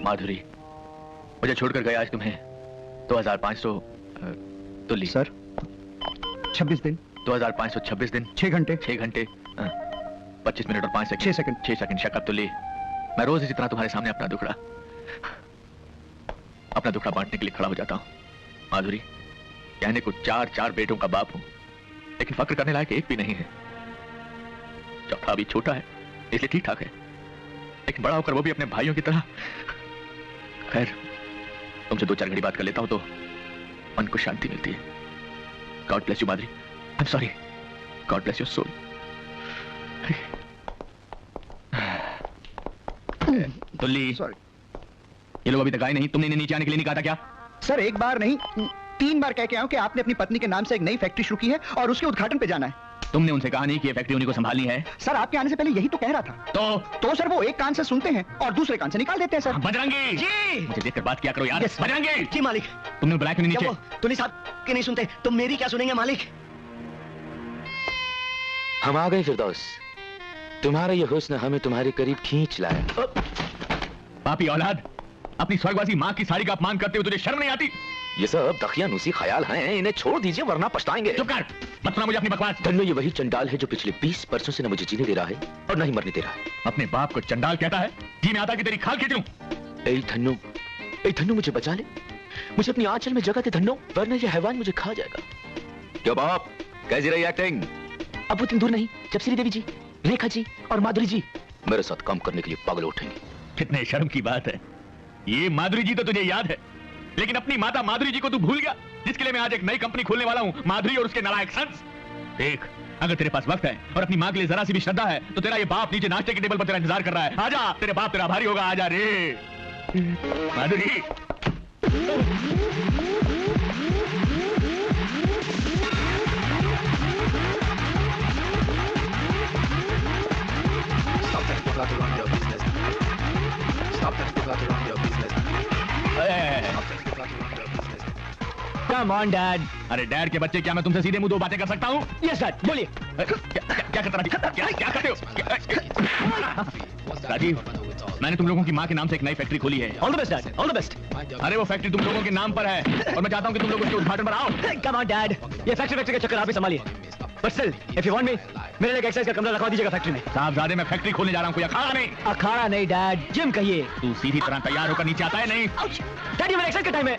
माधुरी, मुझे छोड़कर गया आज तुम्हें 2500 तुल्ली। सर 26 दिन 2526 दिन 6 घंटे 6 घंटे 25 मिनट और 5 सेकंड 6 सेकंड 6 सेकंड। शकब तुल्ली, मैं रोज इसी तरह तुम्हारे सामने अपना दुखड़ा बांटने के लिए खड़ा हो जाता हूँ। माधुरी, कहने को 4 बेटों का बाप हूं, लेकिन फक्र करने लायक एक भी नहीं है। चौथा अभी छोटा है इसलिए ठीक ठाक है, लेकिन बड़ा होकर वो भी अपने भाइयों की तरह। खैर, तुमसे 2-4 घड़ी बात कर लेता हूं तो मन को शांति मिलती है। God bless you Madhuri. I am sorry. God bless your soul. Tulli, sorry ये लोग अभी तक आए नहीं। तुमने इन्हें नीचे आने के लिए नहीं कहा था क्या? सर, एक बार नहीं 3 बार कह के आया हूं कि आपने अपनी पत्नी के नाम से एक नई फैक्ट्री शुरू की है और उसके उद्घाटन पे जाना है। तुमने उनसे कहा नहीं कि ये फैक्ट्री उन्हीं को संभालनी है? सर, आपके आने से पहले यही तो कह रहा था। तो सर वो एक कान से सुनते हैं और दूसरे कान से निकाल देते हैं। सर बजरंगी जी, मुझे देखकर बात किया करो यार। बजरंगी जी मालिक। तुमने बुलाया क्यों नीचे? तुल्ली साहब के नहीं सुनते तो मेरी क्या सुनेंगे मालिक? हम आ गए फिरदौस, तुम्हारा ये हुस्न हमें तुम्हारे करीब खींच लाया। पापी औलाद, अपनी स्वर्गवासी माँ की साड़ी का अपमान करते हुए तुझे शर्म नहीं आती? ये सब दखियानुसी ख्याल हैं, इन्हें छोड़ दीजिए वरना पछताएंगे। चुप कर, मत सुना मुझे अपनी बकवास। धन्नो ये वही चंडाल है जो पिछले 20 वर्षों से न मुझे जीने दे रहा है और न ही मरने दे रहा है। अपने बाप को चंडाल कहता है? जी मैं आता कि तेरी खाल खींच लूं। ए धन्नो मुझे बचा ले, मुझे अपनी आंचल में जगह दे धन्नो, वरना ये हैवान मुझे खा जाएगा। क्यों बाप, कैसी रही एक्टिंग? अब वो इतनी दूर नहीं जब श्रीदेवी जी, रेखा जी और माधुरी जी मेरे साथ काम करने के लिए पागल उठेंगे। कितने शर्म की बात है। ये माधुरी जी तो तुझे याद है, लेकिन अपनी माता माधुरी जी को तू भूल गया, जिसके लिए मैं आज एक नई कंपनी खोलने वाला हूं, माधुरी और उसके नालायक सन्स। देख, अगर तेरे पास वक्त है और अपनी मां के लिए जरा सी भी श्रद्धा है तो तेरा ये बाप नीचे नाश्ते के टेबल पर तेरा इंतजार कर रहा है। आजा, तेरे बाप तेरा आभारी होगा। आजा रे माधुरी। Come on, Dad. अरे डैड के बच्चे, क्या मैं तुमसे सीधे मुंह 2 बातें कर सकता हूँ? Yes, Dad. बोलिए। क्या करता राजीव? क्या करते हो? राजीव, मैंने तुम लोगों की माँ के नाम से एक नई फैक्ट्री खोली है। All the best, Dad. All the best. अरे वो फैक्ट्री तुम लोगों के नाम पर है और मैं चाहता हूँ कि तुम लोग उसके उद्घाटन पर आओ। Come on, Dad. ये फैक्ट्री का चक्कर आप ही संभालिए। But still, if you want me, मेरे लिए एक एक्सरसाइज का कमरा रखवा दीजिएगा फैक्ट्री में। साहबजादे, मैं फैक्ट्री खोलने जा रहा हूँ, कोई अखाड़ा नहीं। अखाड़ा नहीं डैड, जिम कहिए। तू सीधी तरह तैयार होकर नीचे आता है नहीं? डैडी मेरा एक्सरसाइज का टाइम है।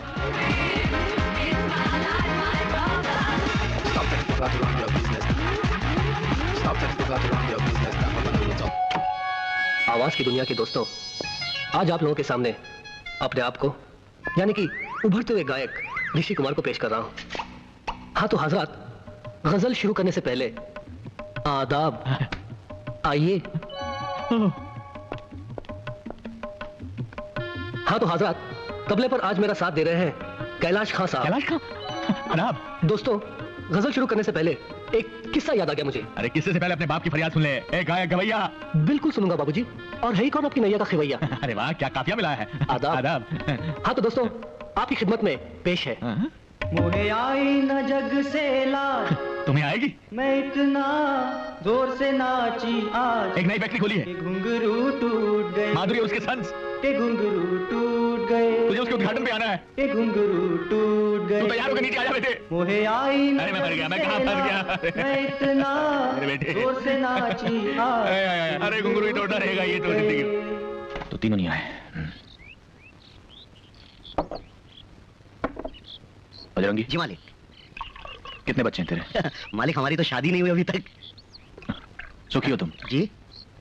आवाज की दुनिया के दोस्तों, आज आप लोगों के सामने अपने आप को यानी कि उभरते हुए गायक ऋषि कुमार को पेश कर रहा हूँ। हाँ तो हजरात, गजल शुरू करने से पहले आदाब। आइए। हाँ तो हजरात, तबले पर आज मेरा साथ दे रहे हैं कैलाश खां साहब। कैलाश खां? आदाब। दोस्तों, गजल शुरू करने से पहले एक किस्सा याद आ गया मुझे। अरे किस्से से पहले अपने बाप की फरियाद सुन ले। ए गायक गवैया। बिल्कुल सुनूंगा बाबूजी। और है ही कौन आपकी नैया का खिवैया? अरे वाह, क्या काफिया मिला है। आदाब। आदाब। हाँ तो दोस्तों, आपकी खिदमत में पेश है मुझे आई न जग से लाज, तुम्हें आएगी? मैं इतना जोर से नाची आज, एक नई फैक्ट्री खोली है। घुंघरू टूट गए, माधुरी और उसके सन्स, के घुंघरू टूट गए, तुझे उसके उद्घाटन पे आना है। के घुंघरू टूट गए, तू तैयार होकर नीचे आ जा बेटे। मुझे आई न अरे मैं मर गया, मैं कहाँ फंस गया? मैं इतना जोर से नाची आज। अरे घुंघरू ही तोड़ना रहेगा ये तो जिंदगी। तो तीनों नहीं आए। बजरंगी जी मालिक। कितने बच्चे हैं तेरे? मालिक हमारी तो शादी नहीं हुई अभी तक। सुखी हो तुम? जी।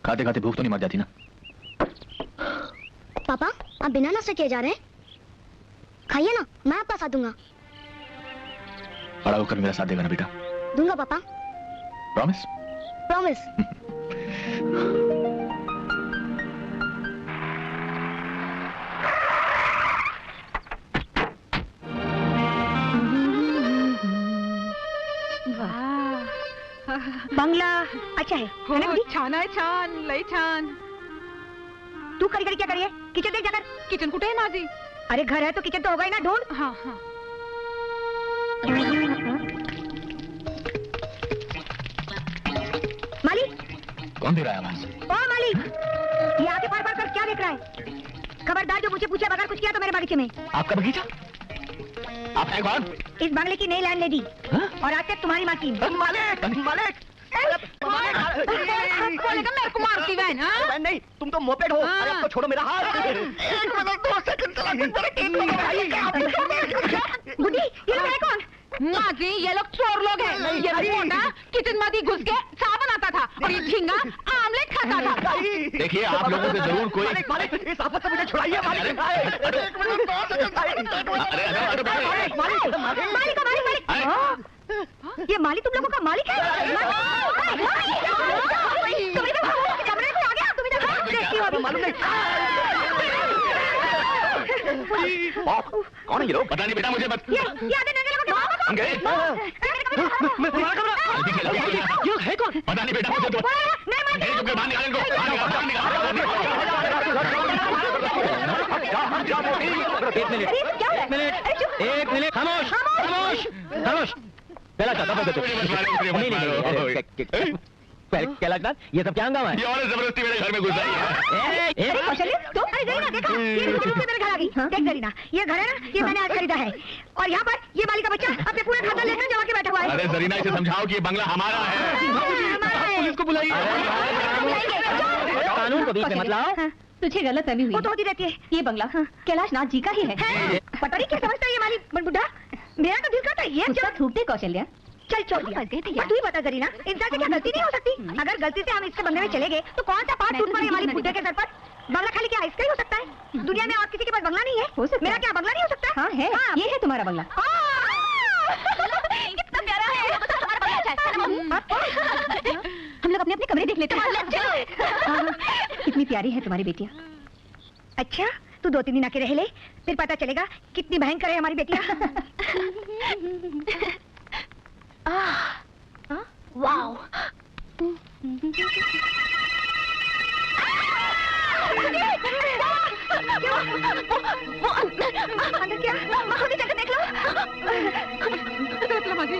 खाते खाते भूख तो नहीं मर जाती ना? पापा, आप बिना नाश्ते किए जा रहे हैं? खाइए ना, मैं आपका साथ दूंगा। बड़ा होकर मेरा साथ देगा ना बेटा? दूंगा पापा। प्रॉमिस? प्रॉमिस। बंगला अच्छा है ना बेटी? छान आहे, छान, लय छान. तू करी करी क्या करिए? किचन देख जाकर। किचन कुठे आहे माझी? अरे घर है तो किचन तो होगा ही ना, ढूंढ। हाँ हाँ. मालिक। कौन दे रहा है आवाज? ओ मालिक, ये आगे पार पार कर क्या देख रहा है? खबरदार जो मुझे पूछे बगैर कुछ किया तो मेरे बगीचे में। आपका बगीचा? आप हैं कौन? इस बंगले की नई लैंडलेडी और आज तक तुम्हारी मालकिन। मालिक मालिक मेरे को मारती बहन। हाँ? नहीं, तुम तो मोपेड हो। अरे अब तो छोड़ो मेरा हाथ। बुद्धि, ये लोग है कौन? माँ जी, ये लोग चोर लोग हैं। ये मोटा किचन में घुस के चाय बनाता था और ये झींगा आमलेट खाता था। देखिए, आप लोगों से जरूर कोई मालिक इस आफत से मुझे छुड़ाइए मालिक। ये मालिक तुम लोगों का मालिक है? तुम्हें तो कमरे में आ गया, तुम्हें तो मालूम नहीं। कौन है ये लोग? पता नहीं बेटा, मुझे मत। ये आधे नंगे लोगों के बाप को गए? ये है कौन? पता नहीं बेटा, मुझे तो नहीं चुप कर, बाहर निकाल इनको। एक मिनट, खामोश खामोश खामोश। पहला चाहता नहीं कैलाशनाथ, ये सब क्या हंगामा है? ये औरत जबरदस्ती मेरे घर में घुस आई है। कौशल्य, तुम अरे जरीना देखा, ये रूप से मेरे घर आ गई। देख जरीना, ये घर है ना, ये मैंने आज खरीदा है और यहाँ पर ये माली का बच्चा अपने पूरे खाता लेकर जमा के बैठा हुआ है। अरे जरीना, इसे समझाओ कि ये बंगला हमारा है। पुलिस को बुलाइए। कानून को बीच में मत लाओ। तुझे गलत फहमी हुई। वो तो होती रहती है। ये बंगला कैलाशनाथ जी का ही है। पता नहीं क्या समझता है ये माली बुढ़ा। मेरा तो दिल करता है ये उसका थूकते कौशल्या। चल छोड़ दिया। तू ही बता जरीना, इंसान से क्या गलती नहीं हो सकती? अगर गलती से हम इसके बंगले में चले गए तो कौन सा पाप टूट पड़े हमारी बुढ़े के सर पर? बंगला खाली क्या इसका ही हो सकता है? दुनिया में और किसी के पास बंगला नहीं है? हो सकता मेरा है। क्या बंगला नहीं हो सकता? हाँ है, ये है तुम्हारा बंगला। कितना प्यारा है। हम लोग अपने अपने कमरे देख लेते हैं। कितनी प्यारी है तुम्हारी बेटियाँ। अच्छा, तू 2-3 दिन आके रह ले, फिर पता चलेगा कितनी भयंकर है हमारी बेटियाँ। वाओ। अंदर क्या? खुद ही जाकर देख लो। देख लो माँ जी।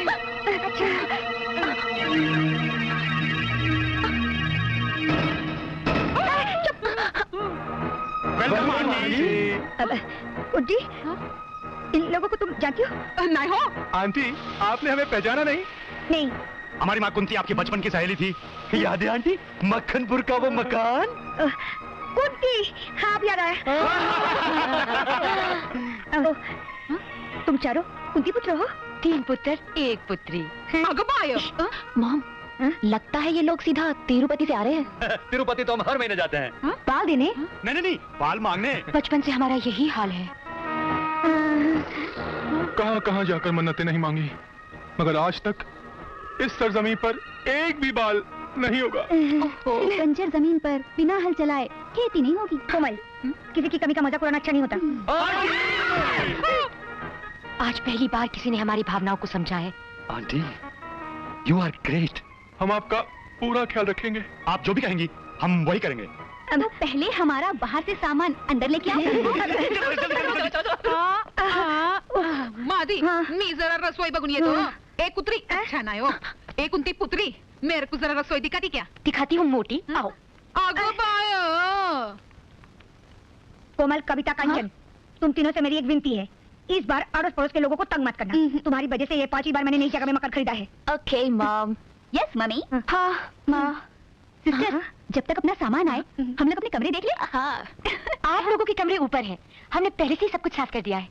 उड्डी, इन लोगों को तुम जानती हो? नहीं हो? आंटी, आपने हमें पहचाना नहीं? नहीं। हमारी माँ कुंती आपकी बचपन की सहेली थी, याद है आंटी? मक्खनपुर का वो मकान। कुंती, हाँ अब याद आया। तुम चारों कुंती पुत्र हो? 3 पुत्र 1 पुत्री। मॉम, लगता है ये लोग सीधा तिरुपति से आ रहे हैं। तिरुपति तो हम हर महीने जाते हैं। पाल देने? नहीं, पाल मांगने। बचपन से हमारा यही हाल है। कहां कहां जाकर मन्नतें नहीं मांगी, मगर आज तक इस सरजमीन पर एक भी बाल नहीं होगा। बंजर जमीन पर बिना हल चलाए खेती नहीं होगी। कोमल, किसी की कमी का मजाक उड़ाना अच्छा नहीं होता। आज पहली बार किसी ने हमारी भावनाओं को समझा है। Aunty, you are great. हम आपका पूरा ख्याल रखेंगे। आप जो भी कहेंगी हम वही करेंगे। अब पहले हमारा बाहर से सामान अंदर लेके आओ। माँ जी, मी जरा रसोई बघून येतो। एक कुत्री अच्छा नाही हो, एक कुंती पुत्री। मेरे को जरा रसोई दिखाती क्या? दिखाती हूँ मोटी, आओ। अगं बाय। कोमल, कविता, कंचन, तुम तीनों से मेरी एक विनती है, इस बार अड़ोस पड़ोस के लोगों को तंग मत करना। तुम्हारी वजह से ये 5वीं बार मैंने नई जगह में मकान खरीदा है। Okay mom. Yes mummy. हाँ माँ। सिस्टर, जब तक अपना सामान आए हम लोग अपने कमरे देख ले। हाँ। आप लोगों के कमरे ऊपर है, हमने पहले से ही सब कुछ साफ कर दिया है।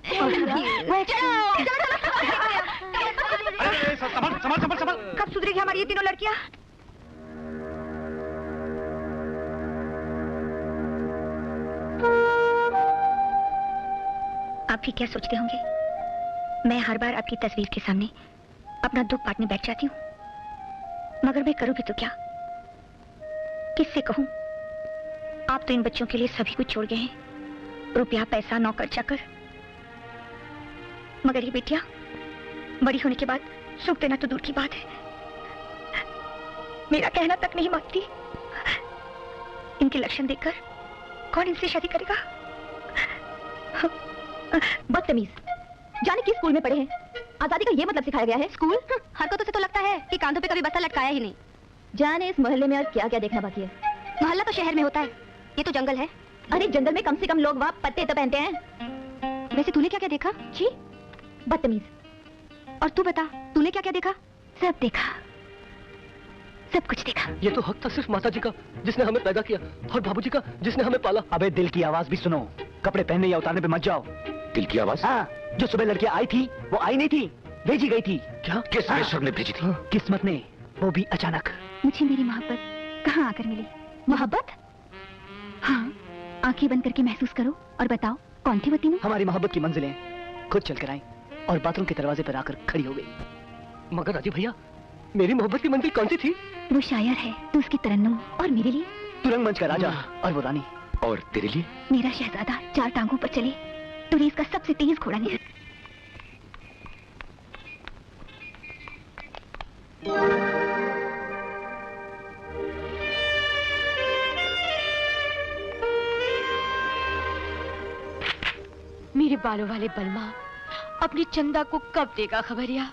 संभल। कब सुधरेगी हमारी ये तीनों लड़कियां? आप भी क्या सोचते होंगे, मैं हर बार आपकी तस्वीर के सामने अपना दुख बांटने बैठ जाती हूँ, मगर मैं करूँ भी तो क्या, किससे कहूँ? आप तो इन बच्चों के लिए सभी कुछ छोड़ गए हैं, रुपया, पैसा, नौकर चाकर, मगर ये बेटियां बड़ी होने के बाद सुख देना तो दूर की बात है, मेरा कहना तक नहीं मानती। इनके लक्षण देखकर कौन इनसे शादी करेगा? बदतमीज, जाने किस स्कूल में पढ़े हैं? आजादी का ये मतलब सिखाया गया है? स्कूल हरकतों से तो लगता है कि कांधों पे कभी बस्ता लटकाया ही नहीं। जाने इस मोहल्ले में और क्या क्या देखना बाकी है। मोहल्ला तो शहर में होता है, ये तो जंगल है। अरे जंगल में कम से कम लोग वहाँ पत्ते तो पहनते हैं। वैसे तूने क्या क्या देखा? छी, बदतमीज। और तू बता, तूने क्या क्या देखा? सब देखा, सब कुछ देखा। ये तो हक था सिर्फ माता जी का जिसने हमें पैदा किया और बाबूजी का जिसने हमें पाला। अबे दिल की आवाज भी सुनो, कपड़े पहनने या उतारने पे मत जाओ। दिल की आवाज? हाँ, जो सुबह लड़कियां आई थी वो आई नहीं थी, भेजी गई थी। क्या? किस बेशर्म ने भेजी थी? किस्मत ने, वो भी अचानक। मुझे मेरी मोहब्बत कहाँ आकर मिली? मोहब्बत? हाँ, आंखें बंद करके महसूस करो और बताओ कौन थी वो तीनों? हमारी मोहब्बत की मंजिलें खुद चल कर आई और बाथरूम के दरवाजे पर आकर खड़ी हो गई। मगर राजीव भैया, मेरी मोहब्बत की मंजिल कौन सी थी? वो शायर है तो उसकी तरन्नुम, और मेरे लिए तू रंगमंच का राजा और वो रानी। और तेरे लिए? मेरा शहजादा 4 टांगों पर चले तो रेस का सबसे तेज घोड़ा नहीं। मेरे बालों वाले बलमा अपनी चंदा को कब देगा खबरिया?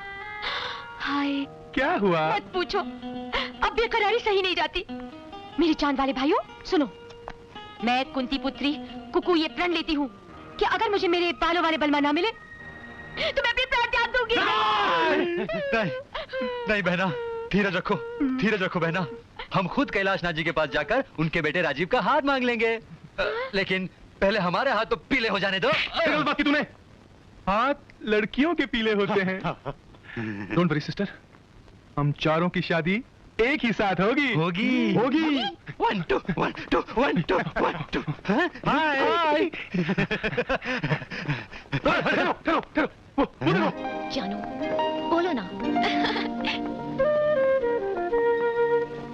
हाय, क्या हुआ? मत पूछो, अब बेकरारी सही नहीं जाती। मेरे चांद वाले भाइयों सुनो, मैं कुंती पुत्री कुकू ये प्रण लेती हूँ कि अगर मुझे मेरे बालों वाले बलमा ना मिले तो मैं अपने प्राण त्याग दूंगी। नहीं, नहीं बहना, धीरज रखो, धीरज रखो बहना। हम खुद कैलाशनाथ जी के पास जाकर उनके बेटे राजीव का हाथ मांग लेंगे। लेकिन पहले हमारे हाथ तो पीले हो जाने दो। बाकी तूने हाथ लड़कियों के पीले होते हैं। डोंट वरी सिस्टर, हम चारों की शादी एक ही साथ होगी। होगी, होगी। 1 2 1 2 1 2 1 2। हाय। जानू, बोलो ना।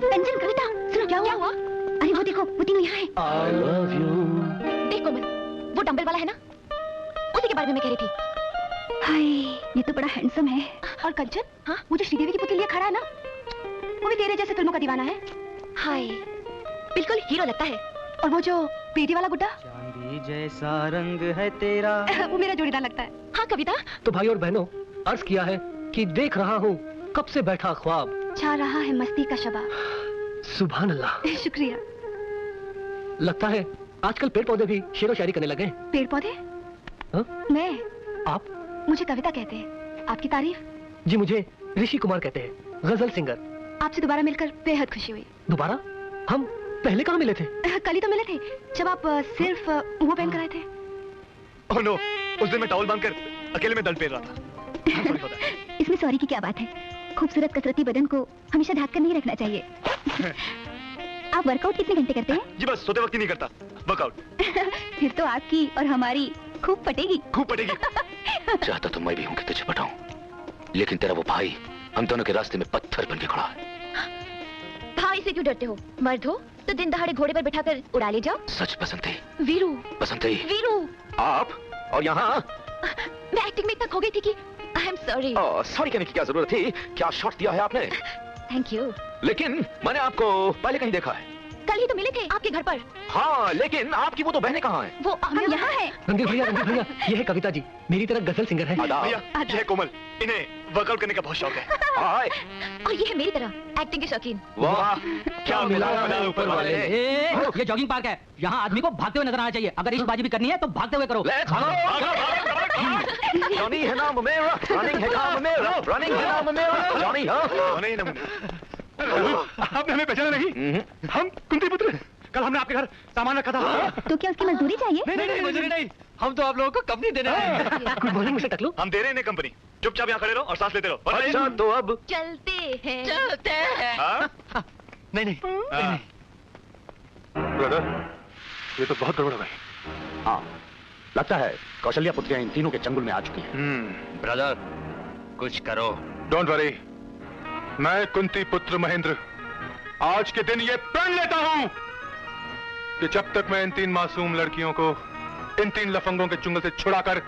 अंजन, कविता, सुनो क्या हुआ? अरे वो देखो, वो तीनों यहाँ है। I love you। देख कोमल, वो डंबल वाला है ना, उसी के बारे में मैं कह रही थी। हाय, ये तो बड़ा हैंडसम है। और कंचन, हाँ, वो जो श्रीदेवी की पुतली लिए खड़ा है ना, वो भी तेरे जैसे फिल्मों का दीवाना है। हाय, बिल्कुल हीरो लगता है। और वो जो प्रीति वाला गुड्डा, चांदी जैसा रंग है तेरा, वो मेरा जोड़ीदार लगता है। हाँ कविता, तो भाई और बहनों, अर्ज किया है कि देख रहा हूँ कब से बैठा ख्वाब, छा रहा है मस्ती का शबा। सुभान अल्लाह। शुक्रिया। लगता है आजकल पेड़ पौधे भी शेरो शायरी करने लगे। पेड़ पौधे? हाँ? मैं? आप? मुझे कविता कहते हैं। आपकी तारीफ? जी मुझे ऋषि कुमार कहते हैं, गजल सिंगर। आपसे दोबारा मिलकर बेहद खुशी हुई। दोबारा? हम पहले कहाँ मिले थे? कल ही तो मिले थे, जब आप सिर्फ वो पहन कर आए थे। ओह नो, उस दिन मैं टॉवल बांधकर अकेले में दल पेल रहा था। इसमें सॉरी की क्या बात है? खूबसूरत कसरती बदन को हमेशा ढक कर नहीं रखना चाहिए। आप वर्कआउट कितने घंटे करते हैं? जी बस सोते वक्त ही नहीं करता वर्कआउट। फिर तो आपकी और हमारी खूब पटेगी। खूब पटेगी। चाहता तो मैं भी हूँ कि तुझे पटाऊं, लेकिन तेरा वो भाई हम दोनों के रास्ते में पत्थर बन के खड़ा है। भाई से क्यों डरते हो? मर्द हो तो दिन दहाड़े घोड़े पर बिठाकर उड़ा ले जाओ। सच बसंती। वीरू। बसंती। वीरू। आप और यहाँ? मैं एक्टिंग में इतना खो गई थी कि आई एम सॉरी। सॉरी कहने की क्या जरूरत थी? क्या शॉट दिया है आपने? Thank you. लेकिन मैंने आपको पहले कहीं देखा है। कल ही तो मिले थे आपके घर पर। हाँ, लेकिन आपकी वो तो बहनें कहाँ हैं? वो हम यहाँ हैं। रणदीप भैया, ये है कविता जी, मेरी तरह गजल सिंगर है। भैया, ये है कोमल, इन्हें वर्कआउट करने का बहुत शौक है। हाय। और ये है मेरी तरह एक्टिंग के शौकीन। वाह, क्या मिलाया ऊपर वाले। ये जॉगिंग पार्क है, यहाँ आदमी को भागते हुए नजर आना चाहिए। अगर इश्कबाजी भी करनी है तो भागते हुए करो। जॉनी है नाम मेरा, रनिंग है काम मेरा, रनिंग है नाम मेरा, जॉनी। आपने हमें पहचाना नहीं? हम कुंती पुत्र। कल हमने आपके घर सामान रखा था। तो क्या उसकी मजदूरी चाहिए? नहीं, मजदूरी नहीं, हम तो आप लोगों को कंपनी देने हैं। Good morning mister Taklu. हम दे रहे हैं कंपनी, चुपचाप यहाँ खड़े रहो और सांस लेते रहो। अच्छा तो अब चलते हैं। नहीं। ब्रदर, ये तो बहुत गड़बड़ है। हाँ, लगता है कौशल्या पुत्रियां इन तीनों के चंगुल में आ चुकी हैं। ब्रदर, कुछ करो। डोंट वरी, मैं कुंती पुत्र महेंद्र आज के दिन ये प्रण लेता हूं कि जब तक मैं इन 3 मासूम लड़कियों को इन 3 लफंगों के चुंगल से छुड़ाकर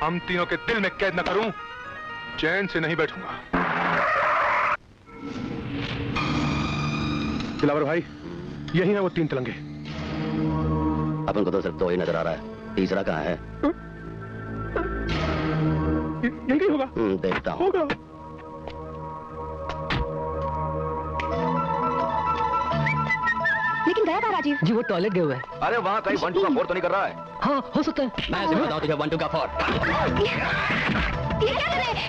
हम तीनों के दिल में कैद न करूं, चैन से नहीं बैठूंगा। दिलावर भाई, यही है वो 3 तिलंगे। अपन को तो सिर्फ 2 ही नजर आ रहा है, तीसरा कहाँ है? यही होगा। देखता हूँ। होगा। लेकिन गया कहाँ राजीव? जी वो टॉयलेट गए हुए हैं। अरे वहाँ कहीं 1 2 का 4 तो नहीं कर रहा है? हाँ हो सकता है। मैं ऐसे बताऊँ तुझे 1 2 का 4। ये क्या कर रहे हैं?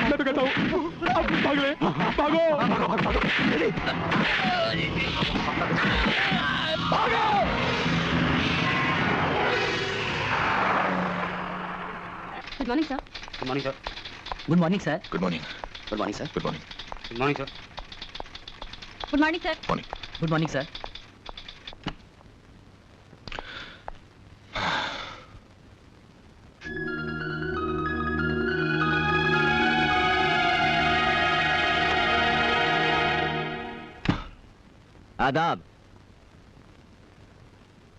मैं तो कहता हूँ अब भाग ले, भागो भागो। Good morning sir. Good morning sir. Good morning sir. Good morning. Good morning sir. Good morning. Good morning sir. Good morning sir. Morning. Good morning sir. आदाब।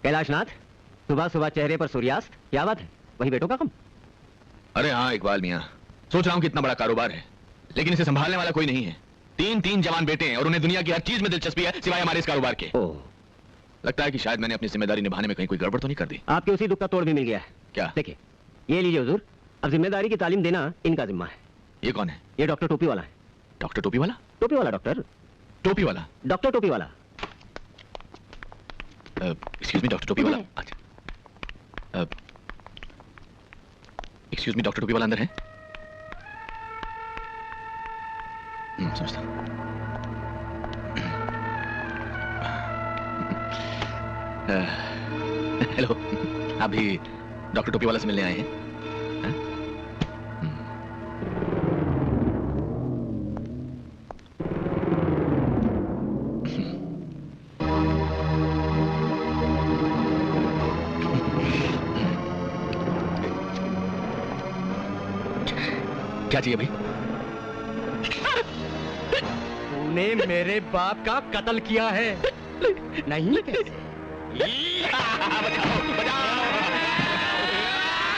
कैलाशनाथ, सुबह सुबह चेहरे पर सूर्यास्त, क्या बात है? वही बेटों का कम? अरे हाँ इकबाल मियाँ, सोच रहा हूँ कि इतना बड़ा कारोबार है लेकिन इसे संभालने वाला कोई नहीं है। 3 जवान बेटे हैं और उन्हें दुनिया की हर चीज में दिलचस्पी है सिवाय हमारे इस कारोबार के। लगता है कि शायद मैंने अपनी जिम्मेदारी निभाने में कहीं कोई गड़बड़ तो नहीं कर दी। आपके उसी दुख का तोड़ भी मिल गया है। क्या? देखिए, ये लीजिए हुजूर, अब जिम्मेदारी की तालीम देना इनका जिम्मा है। ये कौन है? ये डॉक्टर टोपी वाला है। डॉक्टर टोपी वाला? टोपी वाला डॉक्टर। टोपी वाला? डॉक्टर टोपी वाला। एक्सक्यूज मी डॉक्टर टोपी वाला। अच्छा, एक्सक्यूज मी डॉक्टर टोपी वाला अंदर है? समझता। हेलो, आप भी डॉक्टर टोपी वाला से मिलने आए हैं? क्या चाहिए भाई? तूने मेरे बाप का कत्ल किया है। नहीं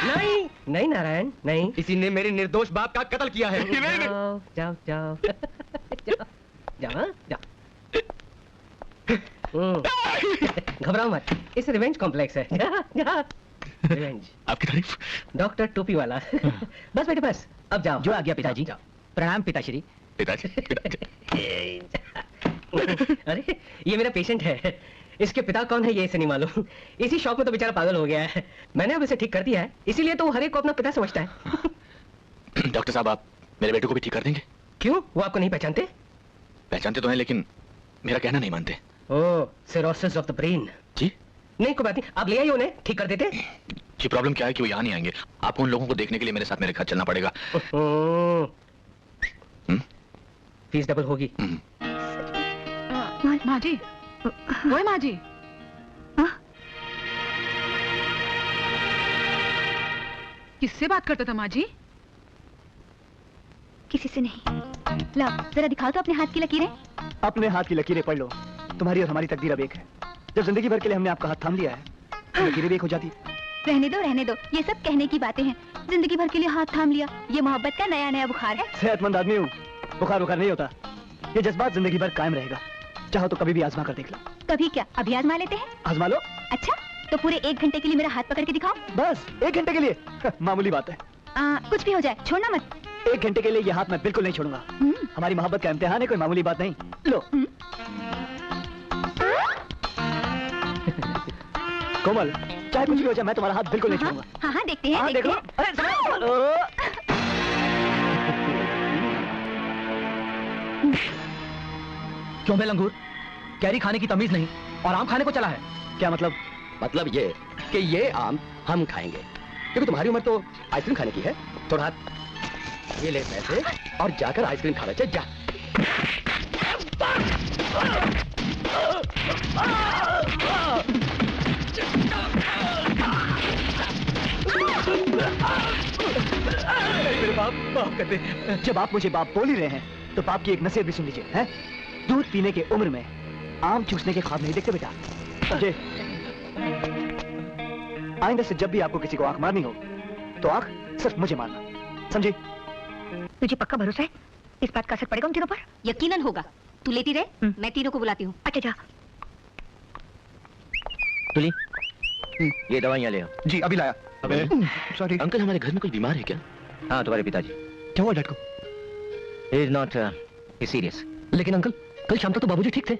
नहीं नहीं नारायण नहीं, इसी ने मेरे निर्दोष बाप का कत्ल किया है। जाओ जाओ जाओ जाओ जाओ। घबराओ मत, इस रिवेंज कॉम्प्लेक्स है। रिवेंज। आपकी तारीफ। डॉक्टर टोपी वाला। बस बेटे बस, अब जाओ। जो आ गया पिताजी। प्रणाम पिताश्री। पिताजी। अरे ये मेरा पेशेंट है, इसके पिता कौन है ये इसे नहीं मालूम। इसी शौक में तो बेचारा पागल हो गया है। मैंने अब इसे ठीक कर दिया है, इसीलिए तो वो हर एक को अपना पिता समझता है। डॉक्टर साहब, आप मेरे बेटे को भी ठीक कर देंगे? क्यों, वो आपको नहीं पहचानते? पहचानते तो हैं लेकिन मेरा कहना नहीं मानते। ओह, सिरोसिस ऑफ द ब्रेन। जी नहीं कोई बात नहीं, आप ले आइए उन्हें, ठीक कर देते। जी प्रॉब्लम क्या है कि वो यहाँ नहीं आएंगे। आपको उन लोगों को देखने के लिए मेरे साथ मेरे घर चलना पड़ेगा। फीस डबल होगी। माँ जी, वो है माँ जी। किससे बात करता था माँ जी? किसी से नहीं। ला जरा दिखाओ तो अपने हाथ की लकीरें। अपने हाथ की लकीरें पढ़ लो, तुम्हारी और हमारी तकदीर अब एक है। जब जिंदगी भर के लिए हमने आपका हाथ थाम लिया है, लकीरें भी एक हो जाती। रहने दो, ये सब कहने की बातें हैं। जिंदगी भर के लिए हाथ थाम लिया, ये मोहब्बत का नया नया बुखार है। सेहतमंद आदमी हूँ, बुखार नहीं होता। ये जज्बात जिंदगी भर कायम रहेगा। चाहो तो कभी भी आजमा कर देख लो। कभी क्या, अभी आजमा लेते हैं। आजमा लो। अच्छा, तो पूरे 1 घंटे के लिए मेरा हाथ पकड़ के दिखाओ। बस 1 घंटे के लिए? मामूली बात है। कुछ भी हो जाए, छोड़ना मत। 1 घंटे के लिए ये हाथ मैं बिल्कुल नहीं छोड़ूंगा। हमारी मोहब्बत का इम्तिहान है, कोई मामूली बात नहीं। लो। कोमल, चाहे कुछ भी हो जाए, मैं तुम्हारा हाथ बिल्कुल नहीं छोड़ूंगा। हाँ देखते हैं। देख लो। अरे क्यों बे लंगूर, कैरी खाने की तमीज नहीं और आम खाने को चला है। क्या मतलब? मतलब ये कि ये आम हम खाएंगे, क्योंकि तुम्हारी उम्र तो आइसक्रीम खाने की है। थोड़ा हाथ ये ले पैसे और जाकर आइसक्रीम खा ले। जा। मेरे बाप, माफ कर दे। जब आप मुझे बाप बोल ही रहे हैं तो बाप की एक नसीहत भी सुन लीजिए, हैं? दूध पीने की उम्र में आम चूसने के ख्वाब नहीं देखते बेटा, समझे? आइंदा से जब भी आपको किसी को आंख मारनी हो तो आंख सिर्फ मुझे मारना, समझे? तुझे पक्का भरोसा है इस बात का असर पड़ेगा उन तीनों पर? यकीनन होगा। तू लेती रहे, मैं तीनों को बुलाती हूँ। अच्छा जा। तुली, ये दवाइयाँ ले आओ। जी अभी लाया। सॉरी अंकल, हमारे घर में कोई बीमार है क्या? हाँ, तुम्हारे पिताजी। क्या हुआ डैड को? He is not serious. लेकिन अंकल कल शाम तक तो बाबूजी ठीक थे।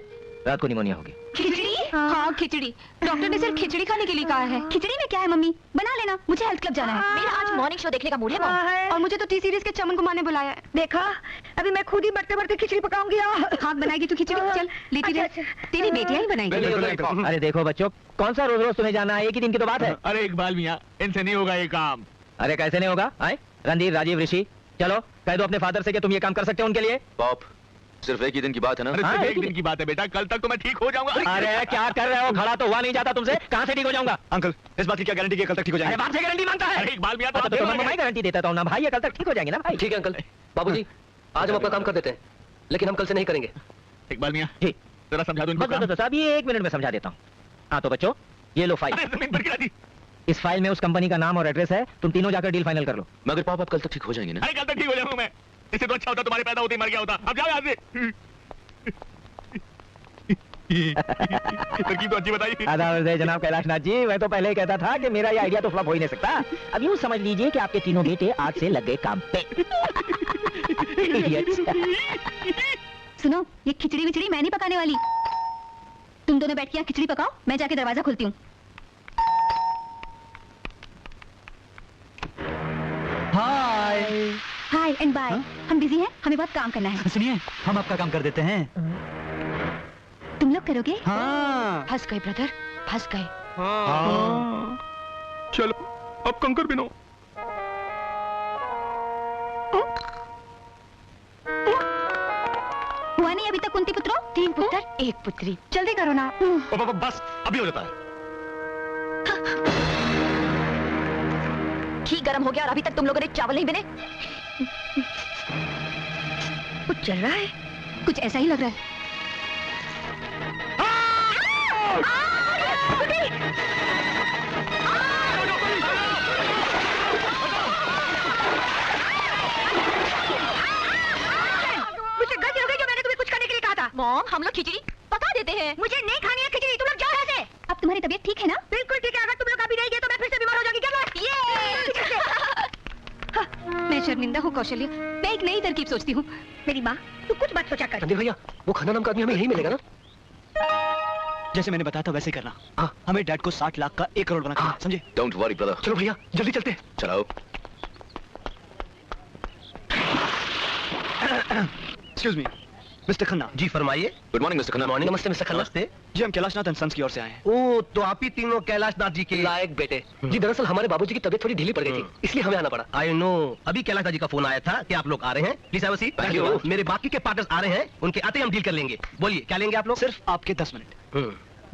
रात को निमोनिया होगी। खिचड़ी? हाँ खिचड़ी। डॉक्टर ने सिर्फ खिचड़ी खाने के लिए कहा है। खिचड़ी में क्या है मम्मी? बना लेना, मुझे हेल्थ क्लब जाना है। मेरा आज मॉर्निंग शो देखने का मूड है मॉम। और मुझे तो टी सीरीज के चमन कुमार ने बुलाया है। देखा, अभी मैं खुद ही बढ़ते बढ़ते खिचड़ी पकाऊंगी। हाँ बनाएगी तू खिचड़ी? चल लेती रहे। तेरी बेटियां ही बनाएंगी। अरे देखो बच्चों, कौन सा रोज रोज तुम्हें जाना है? एक ही दिन की तो बात है। अरे इकबाल मियाँ, इनसे नहीं होगा ये काम। अरे कैसे नहीं होगा? आए रणधीर, राजीव, ऋषि, चलो कह दो अपने फादर से कि तुम ये काम कर सकते हो उनके लिए। बाप, सिर्फ एक ही दिन की बात है ना? अरे सिर्फ एक दिन की बात है बेटा, कल तक तो मैं ठीक हो जाऊंगा। अरे क्या कर रहे हो? खड़ा तो हुआ नहीं जाता तुमसे, कहाँ से ठीक हो जाऊंगा? अंकल इस बात की क्या गारंटी कि कल तक ठीक हो जाएंगे? अरे बाप से गारंटी मांगता है। अरे इकबाल मियाँ, तो मैं गारंटी देता हूँ ना भाई, ये कल तक ठीक हो जाएंगे ना भाई। ठीक है अंकल। बाबूजी आज हम अपना काम कर देते हैं, लेकिन हम कल से नहीं करेंगे। इकबाल मियाँ ठीक, जरा समझा दो इनको काम। बस अभी 1 मिनट में समझा देता हूँ। हाँ तो बच्चों, ये लो फाइल। अरे जमीन पर गिरा दी। इस फाइल में उस कंपनी का नाम और एड्रेस है, तुम तीनों जाकर डील फाइनल कर लो। मगर पापा आप कल तक ठीक हो जाएंगे ना? अरे कल तक ठीक हो जाऊंगा मैं। इससे तो अच्छा होता तुम्हारे पैदा होते ही मर गया होता। अब जाओ यहाँ से। तरकीब तो अच्छी बताई। आदाब जनाब कैलाश नाथ जी, मैं तो पहले ही कहता था कि मेरा ये आइडिया तो फ्लॉप हो ही नहीं सकता। अब यूँ समझ लीजिए कि आपके तीनों बेटे आज से लग गए काम पे। Idiots। सुनो, ये खिचड़ी विचड़ी मैं नहीं पकाने वाली। तुम दोनों बैठ के यहाँ खिचड़ी पकाओ, मैं जाके दरवाजा खोलती हूँ। हाय हाय एंड बाय। हम बिजी हैं, हमें बहुत काम करना है। सुनिए, हम आपका काम कर देते हैं। तुम लोग करोगे? हाँ। फंस गए ब्रदर, फंस गए। हाँ। चलो अब कंकर बिनो। हुआ नहीं अभी तक कुंती पुत्रों? 3 पुत्र 1 पुत्री। जल्दी करो ना। बस अभी हो जाता है। घी गर्म हो गया और अभी तक तुम लोगों ने चावल नहीं बने। कुछ चल रहा है, कुछ ऐसा ही लग रहा है। मुझे गलती हो गई जो मैंने तुम्हें कुछ करने के लिए कहा था। मॉम, हम लोग खिचड़ी पका देते हैं। मुझे नहीं खानी है खिचड़ी, तुम लोग जाओ यहाँ से। अब तुम्हारी तबीयत ठीक है ना? बिल्कुल ठीक है, अगर तुम लोग अभी नहीं गए तो मैं फिर से बीमार हो जाऊंगी। क्या बात? मैं शर्मिंदा हूँ कौशल्य, मैं एक नई तरकीब सोचती हूँ। मेरी माँ, तू कुछ बात सोचा कर। रणधीर भैया, वो खाना नाम का आदमी हमें यही मिलेगा ना? जैसे मैंने बताया था वैसे ही करना। हाँ, हमें डैड को 60 लाख का 1 करोड़ बनाना है, समझे? Don't worry brother. चलो भैया जल्दी चलते हैं। चलाओ। Excuse me, mister Khanna. जी फरमाइए। Good morning mister Khanna. Morning. नमस्ते मिस्टर खन्ना। नमस्ते। जी हम कैलाशनाथ एंड सन्स की ओर से आए हैं। ओ, तो आप ही तीनों कैलाश नाथ जी के लायक बेटे। जी दरअसल हमारे बाबूजी की तबीयत थोड़ी ढीली पड़ गई थी, इसलिए हमें आना पड़ा। आई नो, अभी कैलाश नाथ जी का फोन आया था कि आप लोग आ रहे हैं। Please have a seat. Thank you। मेरे बाकी के पार्टनर्स आ रहे हैं, उनके आते ही हम डील कर लेंगे। बोलिए क्या लेंगे आप लोग? सिर्फ आपके 10 मिनट।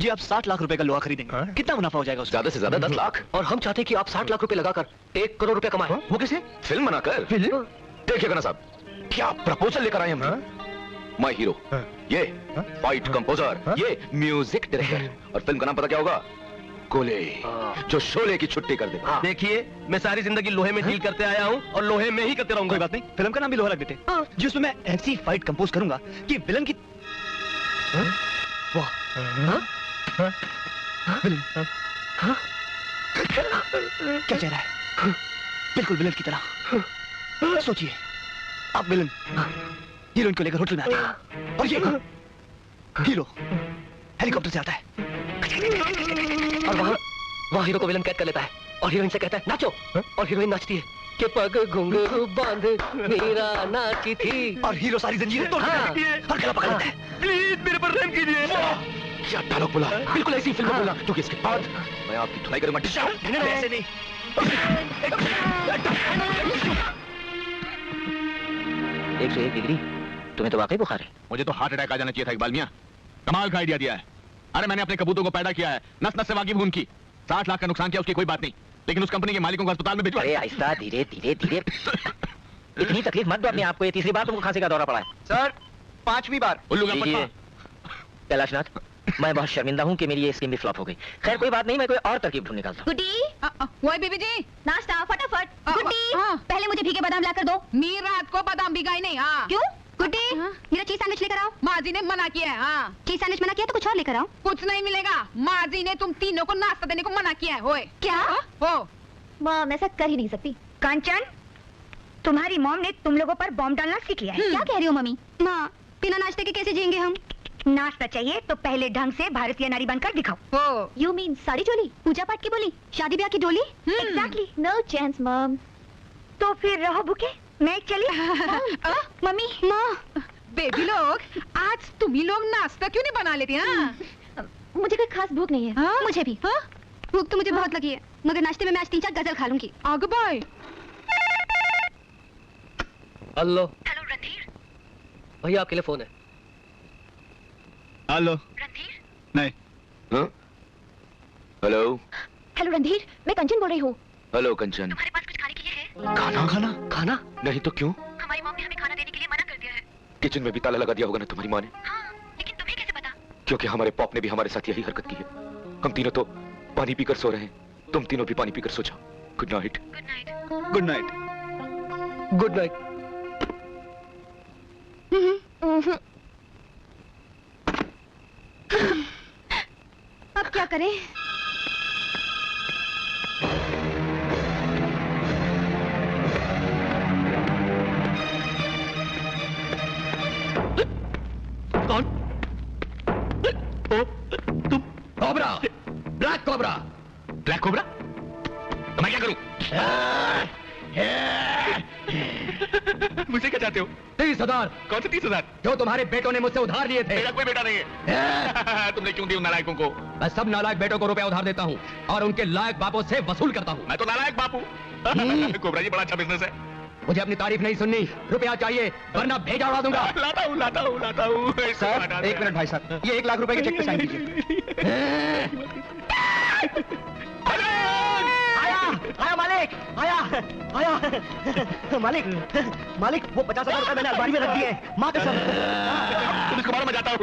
जी आप 60 लाख रुपए का लोहा खरीदेंगे, कितना मुनाफा हो जाएगा उसका? ज्यादा से ज्यादा 10 लाख। और हम चाहते हैं कि आप 60 लाख रुपए लगाकर 1 करोड़ रुपए कमाएं। वो कैसे? फिल्म बनाकर। देखिए खन्ना साहब, क्या प्रपोजल लेकर आए हम। माय हीरो, ये फाइट कंपोजर, ये म्यूजिक डायरेक्टर, और फिल्म का नाम पता क्या होगा? कोले, जो शोले की छुट्टी कर दे। देखिए, मैं सारी जिंदगी लोहे में डील करते आया हूँ और लोहे में ही करते रहूंगा। कोई बात नहीं, फिल्म का नाम भी लोहा रख देते। जी उसमें मैं ऐसी फाइट कंपोज करूंगा कि विलन की वाह विलन क्या कह रहा है? बिल्कुल विलन की तरह। सोचिए, आप विलन हीरोइन को लेकर होटल में आते हैं और ये हीरो हेलीकॉप्टर से आता है और वहाँ हीरो को विलन कैद कर लेता है और हीरोइन से कहता है नाचो, और हीरोइन नाचती है कि पग घुंघरू बांध मीरा नाची थी, और हीरो सारी जंजीरें तोड़ देती है और गला पकड़ लेता है। प्लीज मेरे पर रहम कीजिए। क्या डायलॉग बोला? बिल्कुल ऐसी फिल्म बोला, क्योंकि इसके बाद मैं आपकी धुलाई करूंगा। ऐसे नहीं। 101 डिग्री। तुम्हें तो वाकई बुखार है। मुझे तो हार्ट अटैक आ जाना चाहिए था इकबाल मियाँ। कमाल का आइडिया दिया है। अरे मैंने अपने कबूतरों को पैदा किया है, नस नस से वाकिफ हूं उनकी। 60 लाख का नुकसान किया, उसकी कोई बात नहीं, लेकिन उस कंपनी के मालिकों को अस्पताल में भिजवा। अरे आहिस्ता, धीरे धीरे धीरे। इतनी तकलीफ मत दो अपने आप को, ये तीसरी बार तुमको खांसी का दौरा पड़ा है। सर 5वीं बार। उल्लू का पट्टा। कैलाशनाथ, मैं बहुत शर्मिंदा हूँ कि मेरी ये स्कीम भी फ्लॉप हो गई। खैर कोई बात नहीं, मैं कोई और तरकीब ढूंढ निकालता हूँ। गुड्डी, वही बीबी जी, नाश्ता फटाफट। गुड्डी, पहले मुझे भीगे बादाम लाकर दो। मीर रात को बादाम भिगाई नहीं। हाँ क्यों? गुड्डी, मेरा चीज सैंडविच लेकर आओ। माँ जी ने मना किया है। हाँ, चीज सैंडविच मना किया तो कुछ और लेकर आओ। कुछ नहीं मिलेगा। माँ जी ने तुम तीनों को नाश्ता देने को मना किया है। होए क्या? हो माँ, मैं ऐसा कर ही नहीं सकती। कांचन, तुम्हारी मॉम ने तुम लोगों पर बॉम्ब डालना सीख लिया है। क्या कह रही हो मम्मी? माँ, बिना नाश्ते के कैसे जिएंगे हम? नाश्ता चाहिए तो पहले ढंग से भारतीय नारी बनकर दिखाओ। हो यू मीन साड़ी चोली, पूजा पाठ की बोली, शादी ब्याह की डोली? एग्जैक्टली। No chance mom. तो फिर रहो भूखे, मैं चली। मम्मी, माँ, बेबी लोग, आज तुम ही लोग नाश्ता क्यों नहीं बना लेती? हाँ, मुझे कोई खास भूख नहीं है। मुझे भी भूख तो मुझे बहुत लगी है, मगर नाश्ते में मैं आज 3-4 गजल खा लूंगी। आगे बाय। हेलो। हेलो रणधीर। भैया आपके लिए फोन है। हेलो रणधीर। नहीं। हेलो। हेलो रणधीर, मैं कंचन बोल रही हूँ। हेलो कंचन। तुम्हारे पास कुछ खाने के लिए है? खाना? खाना? खाना? नहीं तो क्यों? हमारी मॉम ने हमें खाना देने के लिए मना कर दिया है। किचन में भी ताला लगा दिया होगा ना तुम्हारी माँ ने? हाँ, लेकिन तुम्हें कैसे पता? क्योंकि हमारे पॉप ने भी हमारे साथ यही हरकत की है। हम तीनों तो पानी पीकर सो रहे हैं, तुम तीनों भी पानी पीकर सो जाओ। Good night. Good night. Good night. Good night. अब क्या करें? कौन? तुम? Cobra, black cobra. Black cobra? तो मैं क्या करूं? मुझसे क्या चाहते हो? 30,000। कौन से 30,000? जो तुम्हारे बेटों ने मुझसे उधार लिए थे। मेरा कोई बेटा नहीं है। तुमने क्यों दी उन नालायकों को? मैं सब नालायक बेटों को रुपया उधार देता हूँ और उनके लायक बापों से वसूल करता हूँ। मैं तो नालायक बापू। कोबरा जी बड़ा अच्छा बिजनेस है। मुझे अपनी तारीफ नहीं सुननी, रुपया चाहिए वरना भेजा उड़ा दूंगा। लाता हूँ। सर 1 मिनट भाई साहब, ये 1 लाख रुपए के चेक पे साइन कीजिए। आया मालिक, आया मालिक वो 50,000 रुपए मैंने अलमारी में रख दिए हैं, माँ कसम। तुम इसको मारो, मैं जाता हूँ।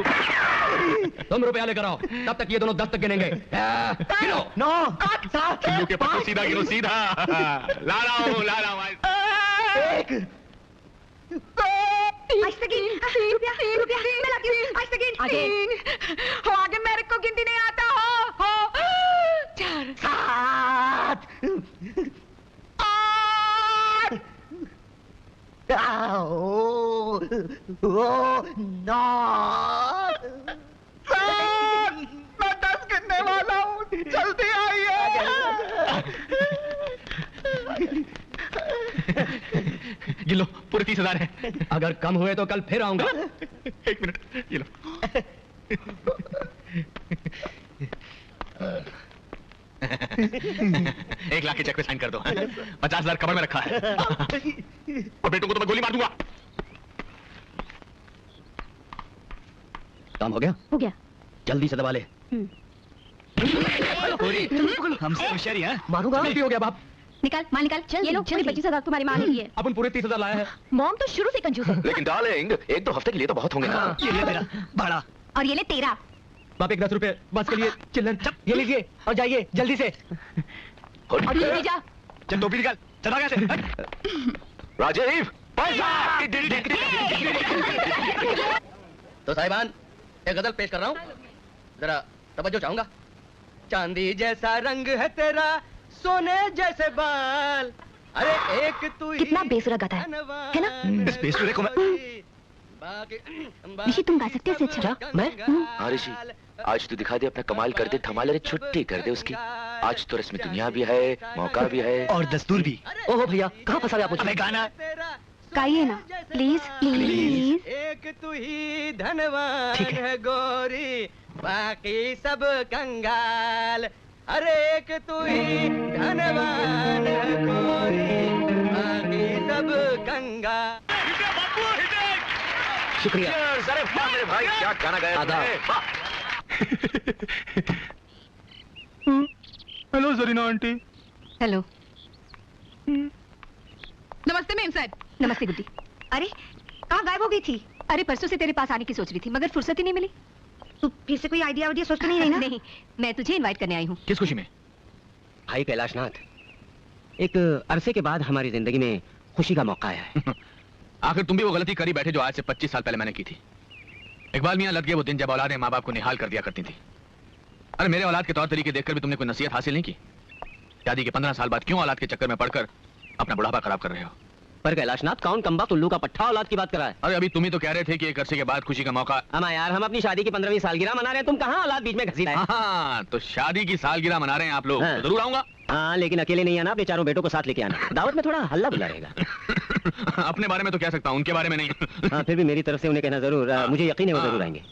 तुम रुपया लेकर आओ, तब तक ये दोनों 10 तक गिनेंगे। गिनो। 9 किलो के पत्तों सीधा गिनो, सीधा। ला रहा हूँ। 1 रुपया मैं लाती हूँ। आगे मेरे को गिनती नहीं आता हो। 4 7 8 9 मैं 10 गिनने वाला हूँ, जल्दी आइए। गिन लो, पूरे 30,000 है। अगर कम हुए तो कल फिर आऊंगा। 1 मिनट, ये लो। 1 लाख के चेक पे साइन कर दो। 50,000 कमर में रखा है। और बेटों को तो मैं गोली मार दूंगा। काम हो गया? हो गया। जल्दी से दबा ले। हमसे होशियारी है। मारूंगा। गलती हो गया बाप। निकाल, माल निकाल। ये लो, 25,000 तुम्हारी माँ ने दिए। अपन पूरे 30,000 लाए हैं। मॉम तो शुरू से कंजूस है। लेकिन डार्लिंग, 1-2 हफ्ते के लिए तो बहुत होंगे ना। ये ले मेरा बड़ा। और ये ले तेरा। बाप 10 रुपए बस के लिए चिल्लर। ये लीजिए और जाइए जल्दी से। और ये ले जा। चल टोपी निकाल, चला गया से। राजीव, तो साहिबान एक गजल पेश कर रहा हूँ, जरा तवज्जो चाहूंगा। चांदी जैसा रंग है तेरा, सोने जैसे बाल, अरे एक तू ही। कितना बेसुरा गाता है ना? इस बेसुरे को मैं। ऋषि तुम गा सकते हो इससे अच्छा? मैं? हाँ ऋषि, आज तू दिखा दे अपना कमाल कर दे, धमाल। अरे छुट्टी कर दे उसकी। आज तो रस्म दुनिया भी है, मौका भी है और दस्तूर भी। ओहो भैया, कहाँ फंसा आप मुझे? गाना गाइए ना प्लीज प्लीज। एक तू ही धनवान है गोरी, बाकी सब कंगाल, अरे एक तू ही धनवान है गोरी, बाकी सब कंगाल। शुक्रिया। अरे वाह मेरे भाई, क्या गाना गाया तुमने। Hello Zarina aunty, hello. नमस्ते मेम साहब। नमस्ते गुड्डी। अरे कहाँ गायब हो गई थी? अरे परसों से तेरे पास आने की सोच रही थी मगर फुर्सत ही नहीं मिली। तू फिर से कोई आइडिया वाइडिया सोच तो नहीं रही ना? नहीं, मैं तुझे इनवाइट करने आई हूँ। किस खुशी में? भाई कैलाशनाथ, एक अरसे के बाद हमारी जिंदगी में खुशी का मौका आया है। आखिर तुम भी वो गलती करी बैठे जो आज से 25 साल पहले मैंने की थी। इकबाल मियां लग गए वो दिन जब औलादें माँ बाप को निहाल कर दिया करती थी। अरे मेरे औलाद के तौर तरीके देखकर भी तुमने कोई नसीहत हासिल नहीं की? शादी के 15 साल बाद क्यों औलाद के चक्कर में पड़कर अपना बुढ़ापा खराब कर रहे हो? पर कैलाशनाथ, कौन कम्बा उल्लू का पट्टा औलाद की बात कर रहा है? अरे अभी तुम ही तो कह रहे थे कि एक अरसे के बाद खुशी का मौका। अमा यार, हम अपनी शादी की 15वीं सालगिरह मना रहे हैं, तुम कहाँ औलाद बीच में घसीट आए? हाँ, तो शादी की सालगिरह मना रहे हैं आप लोग। हाँ। तो जरूर आऊंगा। हाँ, लेकिन अकेले नहीं आना, अपने चारों बेटों को साथ लेके आना। दावत में थोड़ा हल्ला बुला रहेगा। अपने बारे में तो कह सकता हूँ, उनके बारे में नहीं। हाँ, फिर भी मेरी तरफ से उन्हें कहना जरूर। मुझे यकीन है वो जरूर आएंगे।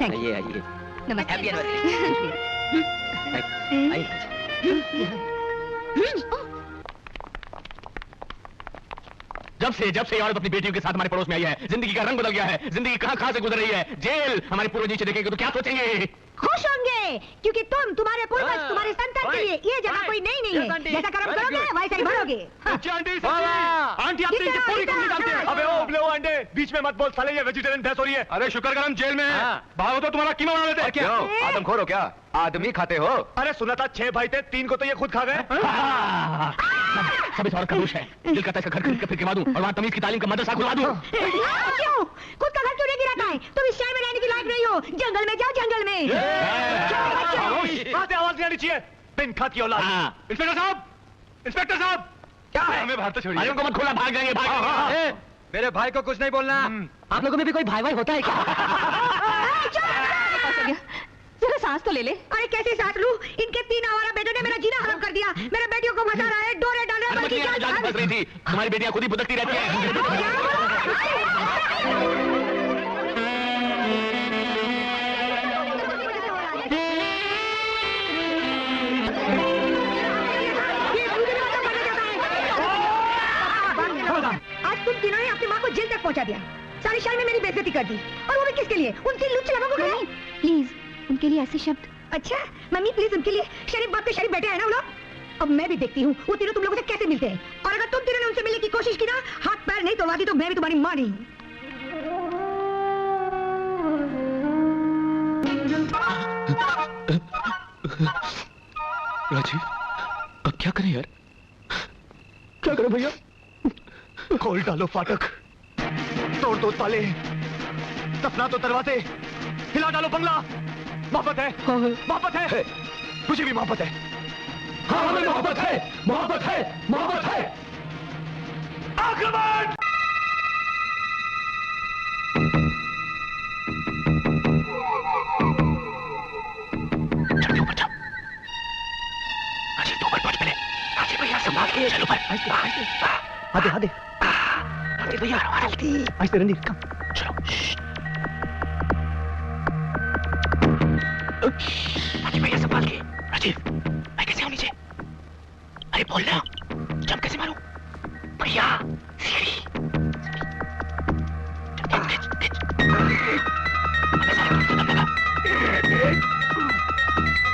आइए आइए। नमस्ते। जब से ये औरत अपनी बेटियों के साथ हमारे पड़ोस में आई है, जिंदगी का रंग बदल गया है। जिंदगी कहाँ से गुजर रही है। जेल हमारे पूर्वज नीचे देखेंगे तो क्या सोचेंगे? खुश होंगे क्योंकि तुम, तुम्हारे पूर्वज, तुम्हारे संतान के लिए ये जगह कोई नहीं है। जैसा कर्म करोगे वैसा ही भरोगे। आंटी आप तीन पूरी कुंडली डालते हैं। अबे ओ उबले अंडे, बीच में मत बोल साले, ये वेजिटेरियन बहस हो रही है। अरे शुक्र कर हम जेल में हैं। भागो तो तुम्हारा कीमा बना लेते हैं। क्या आदमखोर हो क्या? आदमी खाते हो? अरे सुना था 6 भाई थे, 3 को तो ये खुद खा गए। सब इस औरत का दोष है। दिल करता है इसका घर खरीद कर फिर गिरा दूं और वहाँ तमीज की तालीम का मदरसा खुलवा दूं। क्यों? खुद का घर क्यों नहीं गिराता है? तुम इस शहर में रहने की लायक नहीं हो। जंगल में जाओ, जंगल में। कहाँ से आवाज नहीं आनी चाहिए? पिन खाती औलाद। इंस्पेक्टर साहब, इंस्पेक्टर साहब, क्या है? हमें बाहर तो छोड़िए। भाइयों को मत खोला, भाग जाएंगे, भाग। मेरे भाई को कुछ नहीं बोलना। आप लोगों में भी कोई भाई भाई होता है क्या? जरा सांस तो ले ले। अरे कैसे सांस लूं? इनके 3 आवारा बेटों ने मेरा जीना हराम कर दिया। मेरे बेटियों को फंसा रहा है, डोरे डाल रहा है। फंस रही थी, तुम्हारी बेटियां खुद ही भुटकती रहती हैं। आज तुम तीनों ने अपनी माँ को जेल तक पहुंचा दिया। सारी शहर में मेरी बेइज्जती कर दी। और वो भी किसके लिए? उनसे लुच्चे लोगों को नहीं। प्लीज उनके लिए ऐसे शब्द। अच्छा मम्मी प्लीज, उनके लिए। शरीफ बाप के शरीफ बेटे हैं ना वो लोग। अब मैं भी देखती हूँ वो तीनों तुम लोगों से कैसे मिलते हैं। और अगर तुम तीनों ने उनसे मिलने की कोशिश की ना, हाथ पैर नहीं तोड़वा दी तो मैं भी तुम्हारी माँ नहीं। राजीव, अब क्या करें यार? क्या करें भैया? खोल डालो फाटक, तोड़ दो ताले, दफना दो दरवाजे, हिला डालो बंगला। मोहब्बत है, मोहब्बत है, मुझे भी मोहब्बत है। हाँ हमें मोहब्बत है, मोहब्बत है, मोहब्बत है। आक्रमण! चढ़ ऊपर जाओ। राजीव तू ऊपर पहुंच पहले। राजीव भैया संभाल के चलो ऊपर। आधे आधे। राजीव भैया आहिस्ते रणदीप, कम। चलो। राजीव भैया संभाल के। राजीव मैं कैसे हूं नीचे? अरे बोल ना, जंप कैसे मारूं? भैया सीढ़ी। खिंच खिंच खिंच। अबे साले दम लगा।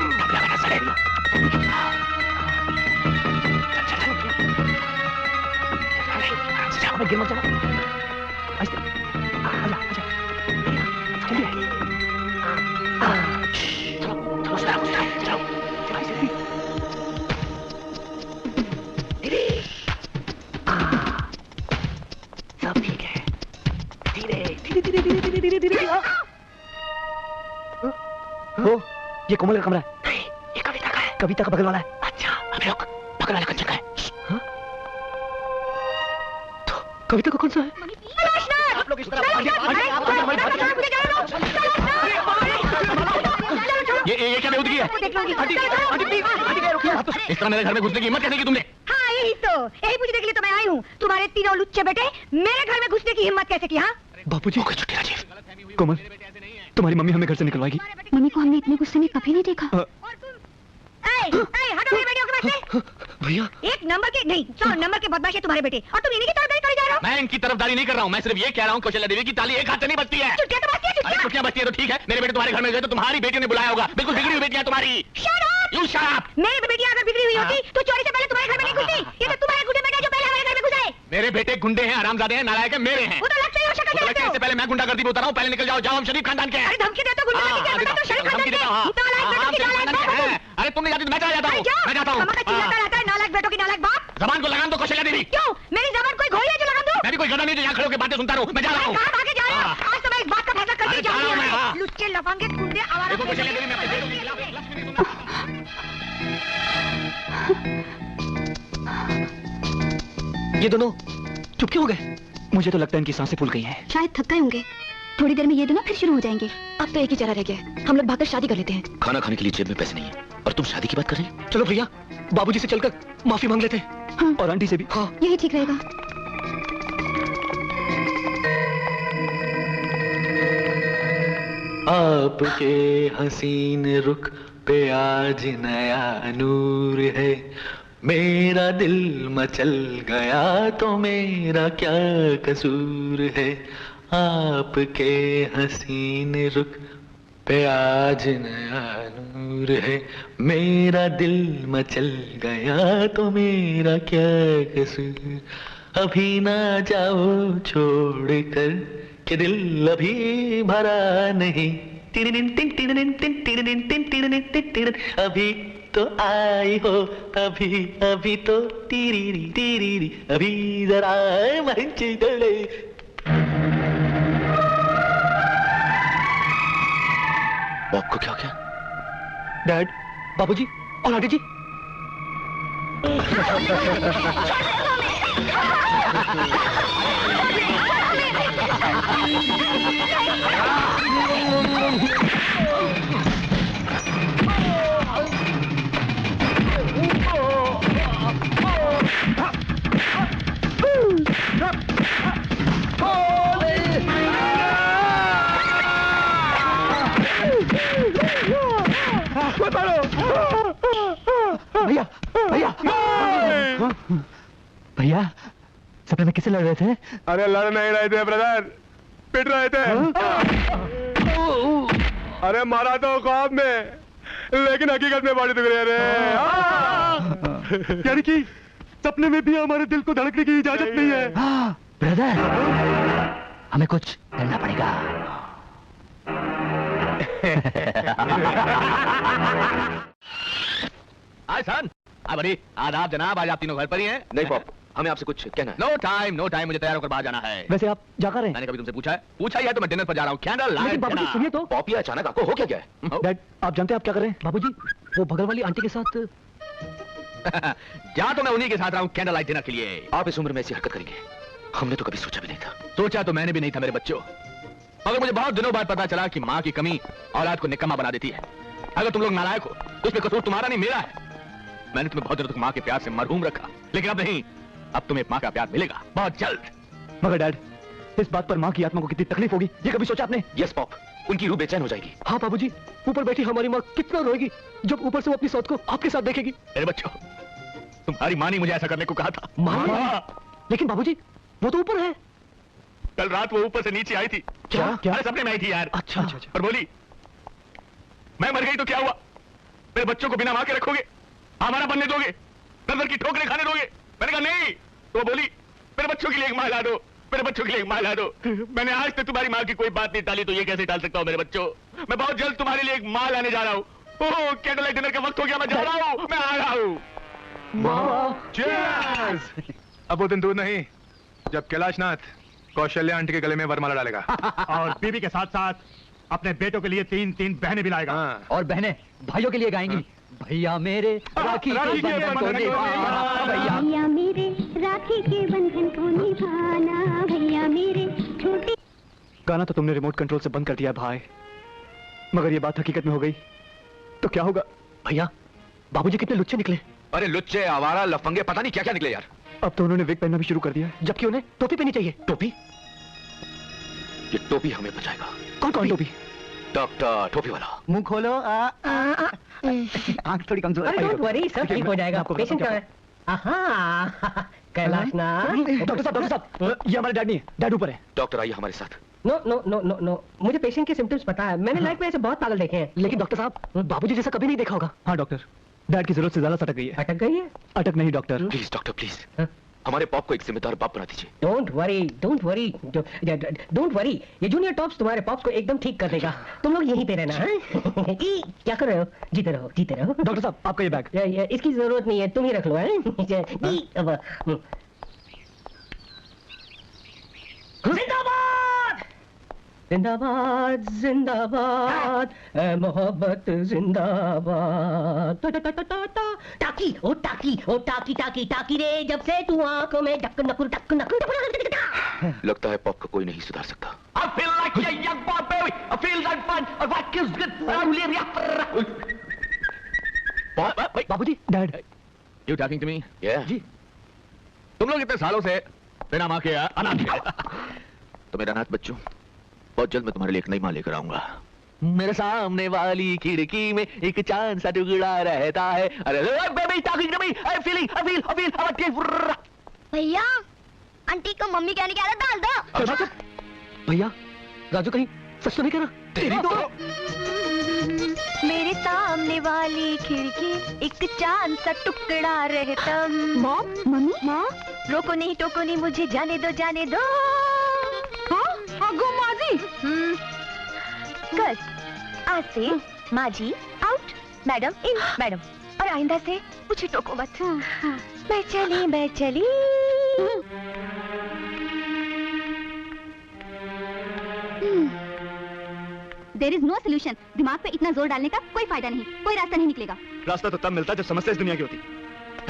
दम लगा ना साले। चल चल चल। आराम से जाओ, गिर मत जाओ। आहिस्ते। आजा आजा। जल्दी। चलो चलो चलो सब ठीक है। धीरे धीरे धीरे धीरे धीरे धीरे धीरे। ओ, ये कोमल का कमरा है। नहीं, ये कविता का है। कविता का बगल वाला है। अच्छा, अभी रुक, बगल वाला कंचन का है। हाँ? तो कविता का कौन सा है? आप लोग इस तरह ये क्या बेहूदगी है? इस तरह मेरे घर में घुसने की हिम्मत कैसे की तुमने? हाँ यही पूछने के लिए तो मैं आई हूँ। तुम्हारे तीनों लुच्चे बेटे मेरे घर में घुसने की हिम्मत कैसे की? हाँ बापूजी कोई छुट्टी राजीव। कोमल, तुम्हारी मम्मी हमें घर से निकलवाएगी। मम्मी को हमने इतने गुस्से में कभी नहीं देखा। हटो मेरे बेटियों के पास से। भैया एक नंबर के नहीं 100 नंबर के बदमाश है तुम्हारे बेटे और तुम इन्हीं की तरफदारी करे जा रहे हो। मैं इनकी तरफदारी नहीं कर रहा हूँ, मैं सिर्फ ये कह रहा हूँ कौशल्या देवी की ताली एक हाथ से नहीं बजती है। चुटकियां तो बजती है, अरे छुट्टियां बचती है तो ठीक है, मेरे बेटे तुम्हारे घर में गए तो तुम्हारी बेटी ने बुलाया होगा, बिल्कुल बिगड़ी हुई बेटियां तुम्हारी। You shut up! मेरी बेटियां अगर बिगड़ी हुई होती तो चोरी से पहले तुम्हारे घर में नहीं घुसती। ये तो तुम्हारे गुंडे बेटे जो पहले हमारे घर में घुसे। मेरे बेटे गुंडे हैं, हरामजादे हैं, नालायक हैं, मेरे हैं। वो तो लगता है शक्ल लगता है इससे पहले मैं गुंडागर्दी में उतर रहा हूँ, पहले निकल जाओ, जाओ हम शरीफ खानदान के हैं। अरे धमकी देते हो गुंडागर्दी के, मैं तो शरीफ खानदान के हैं। अरे तुम नहीं जाती तो मैं चला जाता हूँ, मैं जाता हूँ। चिल्लाता रहता है नालायक बेटों की नालायक बाप। जबान को लगाम दो कौशल्या देवी। क्यों मेरी जबान कोई घोड़ी है जो लगाम दूं? मैं भी कोई गधा नहीं जो यहाँ खड़े होकर बातें सुनता रहूँ, मैं जा रहा हूँ। कहाँ भागे जा रहे हो? आज तो मैं इस बात का फैसला करके जाऊंगी। लुच्चे लफंगे गुंडे आवारा। देखो कौशल्या देवी, मैं अपने बेटों के खिलाफ एक लफ्ज़ भी नहीं बोलूँगा। ये दोनों चुप क्यों हो गए? मुझे तो लगता है इनकी सांसें फूल गई हैं। शायद थक गए होंगे, थोड़ी देर में ये दोनों फिर शुरू हो जाएंगे। अब तो एक ही चारा रह गया है, हम लोग भागकर शादी कर लेते हैं। खाना खाने के लिए जेब में पैसे नहीं है और तुम शादी की बात कर रही हो? चलो भैया बाबूजी से चलकर माफी मांग लेते हैं। हाँ। और आंटी से भी। हाँ यही ठीक रहेगा। आपके हसीन रुख पे आज नया नूर है, मेरा दिल मचल गया तो मेरा क्या कसूर है। आपके हसीन रुख पे आज नया नूर है, मेरा दिल मचल गया तो मेरा क्या कसूर। अभी ना जाओ छोड़ कर कि दिल अभी भरा नहीं। अभी तो आई हो, अभी अभी तो तीरी तीरी, अभी जरा मंची डले। बाप को क्या क्या? डैड, बाबूजी और आंटी जी। भैया भैया भैया सपने में किससे लड़ रहे थे? अरे लड़ नहीं रहे थे ब्रदर, पिट रहे थे। अरे मारा तो ख्वाब में, लेकिन हकीकत में बॉडी दुख रही है। यानी कि सपने में भी हमारे दिल को धड़कने की इजाजत नहीं है। ब्रदर हमें कुछ करना पड़ेगा। हाय सन, हाय बड़ी, आदाब जनाब, आज आप तीनों घर पर ही हैं? नहीं पॉप, हमें आपसे कुछ कहना है। नो टाइम, मुझे तैयार होकर बाहर जाना है। वैसे आप जा कर रहे हैं? मैंने कभी तुमसे पूछा है? पूछा ही है तो मैं डिनर पर जा रहा हूँ। Candle light. बाबूजी सुनिए तो। पॉप ये अचानक आपको हो क्या गया है? डैड आप जानते हैं आप क्या कर रहे हैं? बाबूजी वो बगल वाली आंटी के साथ। जा तो मैं उन्हीं के साथ रहा हूँ कैंडल लाइट डिनर के लिए। आप इस उम्र में ऐसी हरकत करेंगे हमने तो कभी सोचा भी नहीं था। सोचा तो मैंने भी नहीं था मेरे बच्चों, मगर मुझे बहुत दिनों बाद पता चला कि माँ की कमी औलाद को निकम्मा बना देती है। अगर तुम लोग नालायक हो तो इसमें कसूर तुम्हारा नहीं मेरा है। मैंने तुम्हें बहुत देर तक माँ के प्यार से मरहूम रखा, लेकिन अब नहीं, अब तुम्हें माँ का प्यार मिलेगा बहुत जल्द। मगर डैड इस बात पर माँ की आत्मा को कितनी तकलीफ होगी ये कभी सोचा आपने? यस पॉप, उनकी रूह बेचैन हो जाएगी। हाँ बाबूजी, ऊपर बैठी हमारी माँ कितना रोएगी जब ऊपर से वो अपनी सौत को आपके साथ देखेगी। मेरे बच्चों, तुम्हारी माँ ने मुझे ऐसा करने को कहा था। माँ? लेकिन बाबूजी वो तो ऊपर है। कल रात वो ऊपर से नीचे आई थी। क्या? अरे सपने में आई थी यार। अच्छा। और बोली मैं मर गई तो क्या हुआ, मेरे बच्चों को बिना माँ के रखोगे, हमारा बनने दोगे, नजर की ठोकरें खाने दोगे? मैंने कहा नहीं। तो बोली मेरे बच्चों के लिए एक माँ ला दो, मेरे बच्चों के लिए एक माँ ला दो। मैंने आज तक तुम्हारी माँ की कोई बात नहीं टाली, तो ये कैसे टाल सकता हूँ मेरे बच्चों? मैं बहुत जल्द तुम्हारे लिए एक माँ लाने जा रहा हूँ। ओह कैंडल लाइट डिनर का वक्त हो गया, मैं जा रहा हूँ, मैं आ रहा हूँ। अब वो दिन दूर नहीं जब कैलाशनाथ कौशल्या आंटी के गले में वरमाला डालेगा और बीबी के साथ साथ अपने बेटों के लिए 3 बहनें भी लाएगा। और बहनें भाइयों के लिए गाएंगी। भैया मेरे राखी के बंधन को निभाना, भैया मेरे राखी के बंधन को निभाना, भैया मेरे छोटे। गाना तो तुमने रिमोट कंट्रोल से बंद कर दिया भाई, मगर ये बात हकीकत में हो गई तो क्या होगा? भैया बाबूजी कितने लुच्चे निकले। अरे लुच्चे, आवारा, लफंगे, पता नहीं क्या क्या निकले यार। अब तो उन्होंने विग पहनना भी शुरू कर दिया, जबकि उन्हें टोपी पहननी चाहिए। टोपी? ये टोपी हमें बचाएगा। कौन कौन टोपी? डॉक्टर टोपी वाला। मुंह खोलो। आंख थोड़ी कमजोर है। डोंट वरी, सब ठीक हो जाएगा। पेशेंट कहाँ है? डॉक्टर साहब, ये हमारे डैड नहीं है, डैड ऊपर है। डॉक्टर आइए हमारे साथ। No no no no no, मुझे पेशेंट के सिम्टम्स पता है। मैंने लाइफ में ऐसे बहुत पागल देखे हैं, लेकिन डॉक्टर साहब बाबूजी जैसा कभी नहीं देखा होगा। हाँ डॉक्टर, डैड की जरूरत से ज्यादा अटक गई है। अटक गई है? अटक नहीं डॉक्टर। प्लीज डॉक्टर प्लीज, हमारे पॉप को एक जिम्मेदार बाप बना दीजिए। Don't worry, don't worry, don't worry. ये जूनियर टॉप्स तुम्हारे पॉप्स को एकदम ठीक कर देगा। तुम लोग यहीं पे रहना। क्या कर रहे हो? जीते रहो, जीते रहो। डॉक्टर साहब, आपका ये बैग। इसकी जरूरत नहीं है, तुम ही रख लो। जिंदाबाद जिंदाबाद जिंदाबाद, मोहब्बत जिंदाबाद। टाकी ओ टाकी ओ टाकी टाकी टाकी रे, जब से तू आंखों में डक नकुर डक नकुर। लगता है पॉप को कोई नहीं सुधार सकता। I feel like a young boy, baby. I feel like fun. I like his good family. बाबूजी, dad. You talking to me? Yeah. जी। तुम लोग इतने सालों से बिना माँ के अनाथ थे। तो मेरे अनाथ बच्चों, बहुत जल्द मैं तुम्हारे लिए एक नई माँ लेकर आऊंगा। मेरे सामने वाली खिड़की में एक चांद सा टुकड़ा रहता है। अरे baby talking to me, I feel भैया, आंटी को मम्मी कहने की आदत डाल दो। भैया, राजू कहीं सच तो नहीं कह रहा? तेरी तो मेरे सामने वाली खिड़की एक चांद सा टुकड़ा रहता। मम्मी, माँ, रोको नहीं टोको नहीं, मुझे जाने दो, जाने दो। कल आज से माँ जी आउट, मैडम इन, मैडम। और आइंदा से मुझे टोको मत। मैं चली, मैं चली। There is no solution. दिमाग पे इतना जोर डालने का कोई फायदा नहीं, कोई रास्ता नहीं निकलेगा। रास्ता तो तब मिलता है जब समस्या इस दुनिया की होती।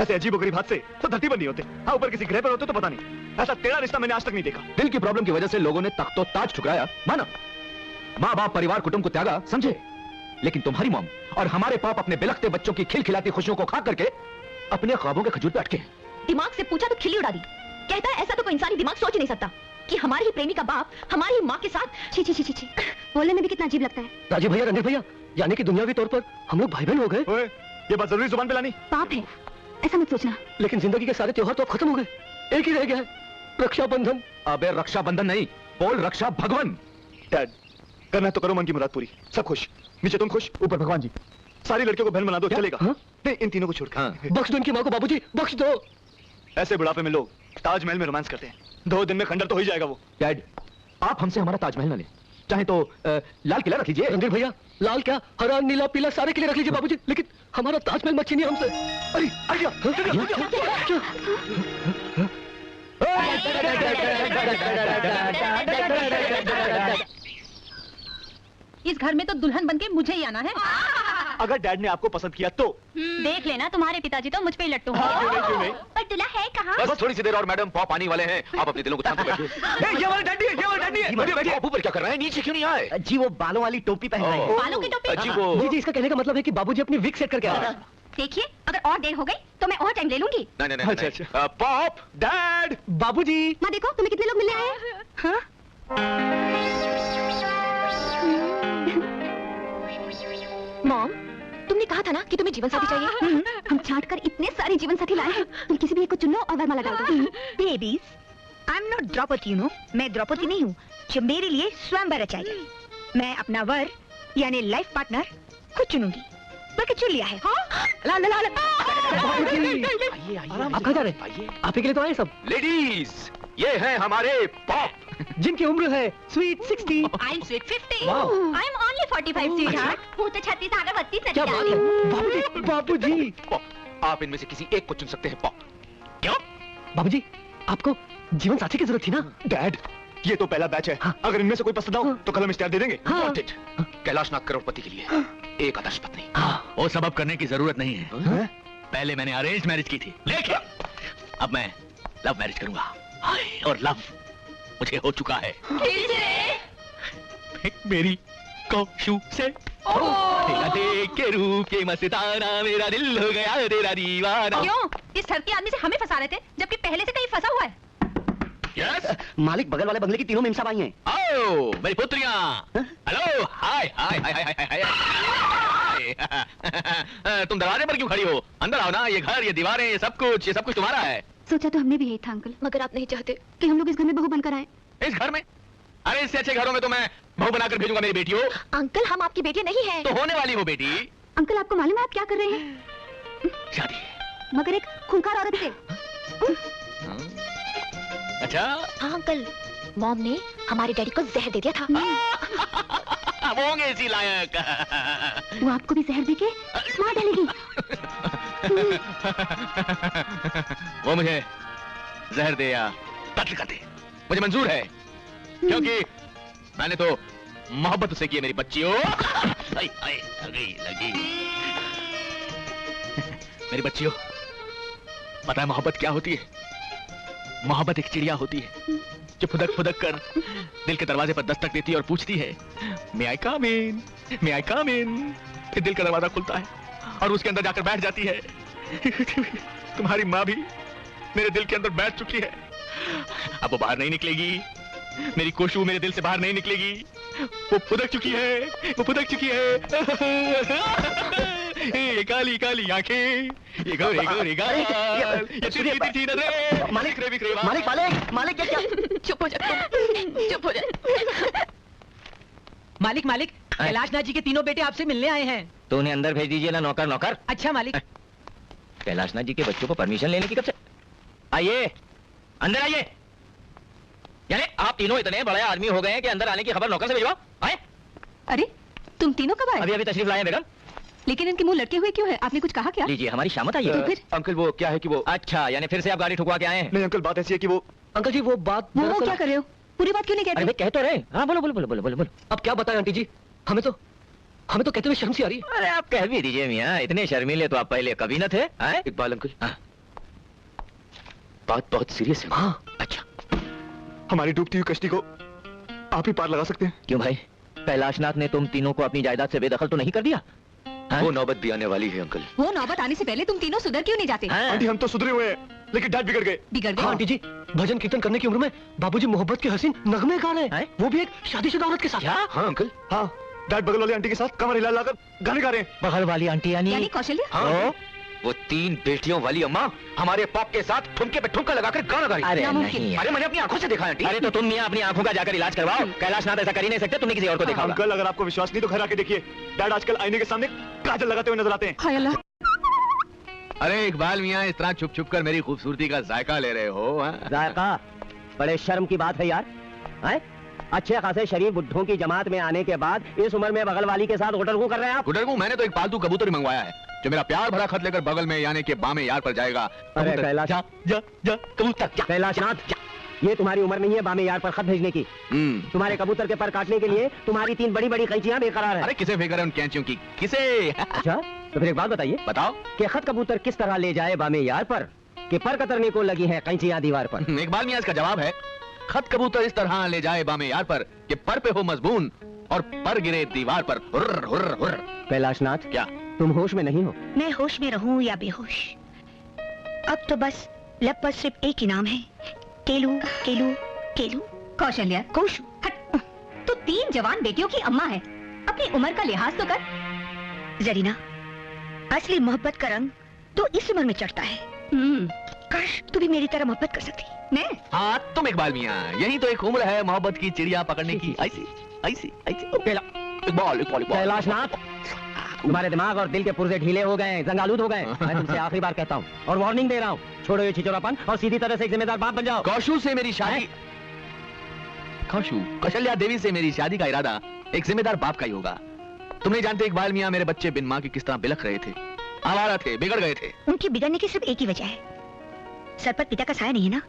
ऐसे अजीबोगरीब हादसे तो धरती पर नहीं होते। हाँ, ऊपर किसी ग्रह पर होते तो पता नहीं। ऐसा टेढ़ा रिश्ता मैंने आज तक नहीं देखा। दिल की प्रॉब्लम की वजह से लोगों ने तख्तो ताज ठुकराया, माना। माँ बाप परिवार कुटुंब को त्यागा, समझे। लेकिन तुम्हारी मॉम और हमारे पाप अपने बिलखते बच्चों की खिलखिलाती खुशियों को खा करके अपने ख्वाबों के खजूर पे अटके। दिमाग से पूछा तो खिल्ली उड़ा दी। कहता है ऐसा तो कोई इंसानी दिमाग सोच ही नहीं सकता कि हमारे ही प्रेमी का बाप हमारी ही माँ के साथ। छी छी छी छी छी, बोलने में भी कितना अजीब लगता है। राजीव भैया, रणधीर भैया, यानी कि दुनियावी तौर पर हम लोग भाई बहन हो गए। ये बात जरूरी जुबान पे लानी? पाप है, ऐसा मत सोचना। लेकिन जिंदगी के सारे त्योहार तो अब खत्म हो गए, एक ही रह गया है, रक्षाबंधन। अबे रक्षाबंधन नहीं, बोल रक्षा भगवान। डैड, करना तो करो मन की मुराद पूरी। सब खुश, नीचे तुम खुश, ऊपर भगवान जी। सारी लड़कियों को बहन बना दो, चलेगा? नहीं, इन तीनों को छोड़। बख्श दो इनकी माँ को बाबूजी, बख्श दो। ऐसे बुढ़ापे में लोग ताजमहल में रोमांस करते हैं, 2 दिन में खंडर तो हो ही जाएगा वो। डैड, आप हमसे हमारा ताजमहल ना ले, चाहे तो लाल किला रख लीजिए। रणधीर भैया, लाल क्या, हरा नीला पीला सारे किले रख लीजिए बाबूजी, लेकिन हमारा ताजमहल मत छीनिए हमसे। अरे आइडिया। इस घर में तो दुल्हन बनके मुझे ही आना है। अगर डैड ने आपको पसंद किया तो देख लेना, तुम्हारे पिताजी तो मुझ पे ही लट्टू हैं। क्यों नहीं? पर दूल्हा है कहाँ? बस थोड़ी सी देर और मैडम, पॉप आने वाले हैं। आप अपने दिलों को थाम के बैठिए। ये वाला डैडी है, ये वाला डैडी है। पॉप ऊपर क्या कर रहे हैं, नीचे क्यों नहीं आए? जी वो बालों वाली टोपी पहन रहे हैं। बालों की टोपी? जी वो जी, इसका कहने का मतलब है कि बाबूजी अपनी विग सेट करके आ रहे हैं। देखिए, अगर और देर हो गई तो मैं और टाइम ले लूंगी। नहीं। अच्छा। पॉप, डैड, बाबूजी। माँ देखो, तुम्हें कितने लोग मिलने आए हैं? हाँ? मॉम, तुमने कहा था ना कि तुम्हें जीवन साथी चाहिए। हम छांट कर इतने सारे जीवन साथी लाए हैं, तुम किसी भी एक को चुन लो और वरमाला डाल दो। Babies, I am not Draupadi, you know. मैं द्रौपदी नहीं हूँ जो मेरे लिए स्वयंवर रचाएगी। मैं अपना वर यानी लाइफ पार्टनर खुद चुनूंगी, बल्कि चुन लिया है। आप कहाँ जा रहे हैं? आप ही के लिए तो आए सब। लेडीज, ये हैं हमारे पॉप, जिनकी उम्र है sweet 60। I am sweet 50। Wow. I am only 45 sweetheart. हूँ तो 36 आगे 32 नहीं। क्या बात है बाबूजी। पॉप, आप इनमें से किसी एक को चुन सकते हैं। पॉप, क्यों? बाबूजी, आपको जीवन साथी की जरूरत थी ना? डैड, ये तो पहला बैच है। अगर इनमें से कोई पसंद हो तो कल हम इश्तेहार दे देंगे। Wanted, कैलाशनाथ करोड़पति के लिए एक आदर्श पत्नी। वो सब अब करने की जरूरत नहीं है। पहले मैंने अरेंज मैरिज की थी, लेकिन अब मैं लव मैरिज करूंगा। और लव मुझे हो चुका है। मेरी कौशु से तेरा देख के रूप के मस्ताना, मेरा दिल हो गया तेरा दीवाना। क्यों? इस धरती आदमी से हमें फंसा रहे थे, जबकि पहले से कहीं फंसा हुआ है। Yes? मालिक बगल वाले बंगले की तीनों मेमसा भाई हैं। आओ मेरी पुत्रियां। हेलो, हाय हाय हाय हाय हाय हाय। हाय तुम दरवाजे पर क्यों खड़ी हो? अंदर आओ ना, ये घर, ये दीवारें, ये सब कुछ तुम्हारा है। सोचा तो हमने भी यही था अंकल, मगर आप नहीं चाहते कि हम लोग इस घर में बहू बनकर आए। इस घर में? अरे इससे अच्छे घरों में तो मैं बहू बनाकर भेजूंगा मेरी बेटी हो। अंकल हम आपकी बेटी नहीं है। तो होने वाली हो बेटी। अंकल आपको मालूम है आप क्या कर रहे हैं? शादी, मगर एक खूंखार औरत से। अच्छा हाँ अंकल, मॉम ने हमारे डैडी को जहर दे दिया था। वो होंगे इसी लायक। वो आपको भी जहर देके मार डालेगी। वो मुझे जहर दे या कत्ल कर दे, मुझे मंजूर है, क्योंकि मैंने तो मोहब्बत से की है मेरी बच्चियों। लगी मेरी बच्चियों, पता है मोहब्बत क्या होती है? मोहब्बत एक चिड़िया होती है जो फुदक फुदक कर दिल के दरवाजे पर दस्तक देती है और पूछती है, मे आई कम इन, मे आई कम इन। फिर दिल का दरवाजा खुलता है और उसके अंदर जाकर बैठ जाती है। तुम्हारी माँ भी मेरे दिल के अंदर बैठ चुकी है, अब वो बाहर नहीं निकलेगी। मेरी कोशू मेरे दिल से बाहर नहीं निकलेगी, वो फुदक चुकी है, वो फुदक चुकी है। ये काली काली आंखें, ये गोरे गोरे गाल, ये तिरछी तिरछी नजरें। मालिक मालिक मालिक मालिक क्या? चुप हो जा, चुप हो जा। मालिक मालिक, कैलाशनाथ जी के तीनों बेटे आपसे मिलने आए हैं। तो उन्हें अंदर भेज दीजिए ना नौकर नौकर। अच्छा मालिक। कैलाशनाथ जी के बच्चों को परमिशन लेने की कब से? आइए अंदर आइए। यानी आप तीनों इतने बड़े आदमी हो गए हैं कि अंदर आने की खबर नौकर से भिजवाओ। आए। अरे तुम तीनों कब आए? अभी अभी तशरीफ लाए बेगम। लेकिन इनके मुंह लटके हुए क्यों है? आपने कुछ कहा क्या? लीजिए हमारी शामत आई तो है। फिर? अंकल वो क्या है कि वो, अच्छा यानी फिर से आप गाड़ी ठुकवा के आए हैं? नहीं अंकल, बात ऐसी है कि वो, अंकल जी वो बात वो क्या कर रहे हो? पूरी बात क्यों नहीं कहते? अरे भाई कह तो रहे। हाँ बोलो बोलो बोलो बोलो बोलो बोलो। अब क्या बताएं आंटी जी, हमें तो कहते हुए शर्म सी आ रही है। अरे आप कह भी दीजिए मियाँ, इतने शर्मीले तो आप पहले कभी न थे। इकबाल अंकल, बात बहुत सीरियस है। हाँ अच्छा, हमारी डूबती हुई कश्ती को आप ही पार लगा सकते हैं। क्यों भाई, कैलाशनाथ ने तुम तीनों को अपनी जायदाद से बेदखल तो नहीं कर दिया? वो नौबत भी आने वाली है अंकल। वो नौबत आने से पहले तुम तीनों सुधर क्यों नहीं जाते? आंटी हम तो सुधरे हुए हैं, लेकिन डैड बिगड़ गए। बिगड़ गए? हाँ आंटी जी, भजन कीर्तन करने की उम्र में बाबूजी मोहब्बत के हसीन नगमे गा रहे हैं, वो भी एक शादीशुदा औरत के साथ। हाँ अंकल, हाँ डैड बगल वाली आंटी के साथ कमर हिला लाकर गाने गा रहे हैं। बगल वाली आंटी यानी कौशल्या? हाँ वो 3 बेटियों वाली अम्मा हमारे पॉप के साथ ठुमके पे ठुमका लगाकर गाना गा रही। अरे नहीं, अरे मैंने अपनी आंखों से देखा आंटी। अरे तो तुम मियां अपनी आंखों का जाकर इलाज करवाओ। कैलाशनाथ ऐसा कर ही नहीं सकते, तुमने किसी और को देखा होगा। अंकल अगर आपको विश्वास नहीं तो घर आके देखिए, डैड आजकल आईने के सामने काजल लगाते हुए नजर आते हैं। हाय अल्लाह। अरे इकबाल मियां इस तरह छुप छुप कर मेरी खूबसूरती का जायका ले रहे हो? जायका? बड़े शर्म की बात है यार। हैं? अच्छे खासे शरीफ बुड्ढों की जमात में आने के बाद इस उम्र में बगल वाली के साथ गुटरगू कर रहे हैं आप? गुटरगू? मैंने तो एक पालतू कबूतर मंगवाया है जो मेरा प्यार भरा खत लेकर बगल में यानी के बामे यार पर जाएगा। अरे कैलाश, जा जा जा कबूतर जा। कैलाशनाथ, ये तुम्हारी उम्र नहीं है बामे यार पर खत भेजने की। तुम्हारे कबूतर के पर काटने के लिए तुम्हारी 3 बड़ी बड़ी कैंचियां बेकरार है। अरे किसे फेंक रहे हैं उन कैंचियों की? किसे? अच्छा तो फिर एक बात बताइए, बताओ कि खत कबूतर किस तरह ले जाए बामे यार पर कि पर कतरने को लगी है कैंचियां दीवार पर? इकबाल मियां इसका जवाब है, खत कबूतर इस तरह ले जाए बामे यार पर कि पर पे हो मजबून और पर गिरे दीवार पर। हुर्र हुर्र हुर्र। कैलाशनाथ, क्या तुम होश में नहीं हो? मैं होश में रहूं या बेहोश, अब तो बस लब पर सिर्फ एक ही नाम है, केलू केलू केलू। कौशल्या, कोशू। तो 3 जवान बेटियों की अम्मा है, अपनी उम्र का लिहाज तो कर। जरीना, असली मोहब्बत का रंग तो इस उम्र में चढ़ता है। काश तू भी मेरी तरह मोहब्बत कर सकती। मैं? हाँ तुम इकबाल मियां, यही तो एक उम्र है मोहब्बत की चिड़िया पकड़ने की। ऐसी ऐसी ऐसी। इकबाल इकबाल। कैलाशनाथ, तुम्हारे दिमाग और दिल के पुर्जे ढीले हो गए, जंगालूद हो गए। मैं तुमसे आखिरी बार कहता हूँ और वार्निंग दे रहा हूँ, छोड़ो ये छिचोरापन और सीधी तरह से एक जिम्मेदार बाप बन जाओ। कौशू से मेरी शादी, कौशू कौशल्या देवी से मेरी शादी का इरादा एक जिम्मेदार बाप का ही होगा। तुम नहीं जानते इकबाल मियां, मेरे बच्चे बिन मां के किस तरह बिलख रहे थे, आवारा थे, बिगड़ गए थे। उनके बिगड़ने की सिर्फ एक ही वजह है, सर पर पिता का साया नहीं है ना।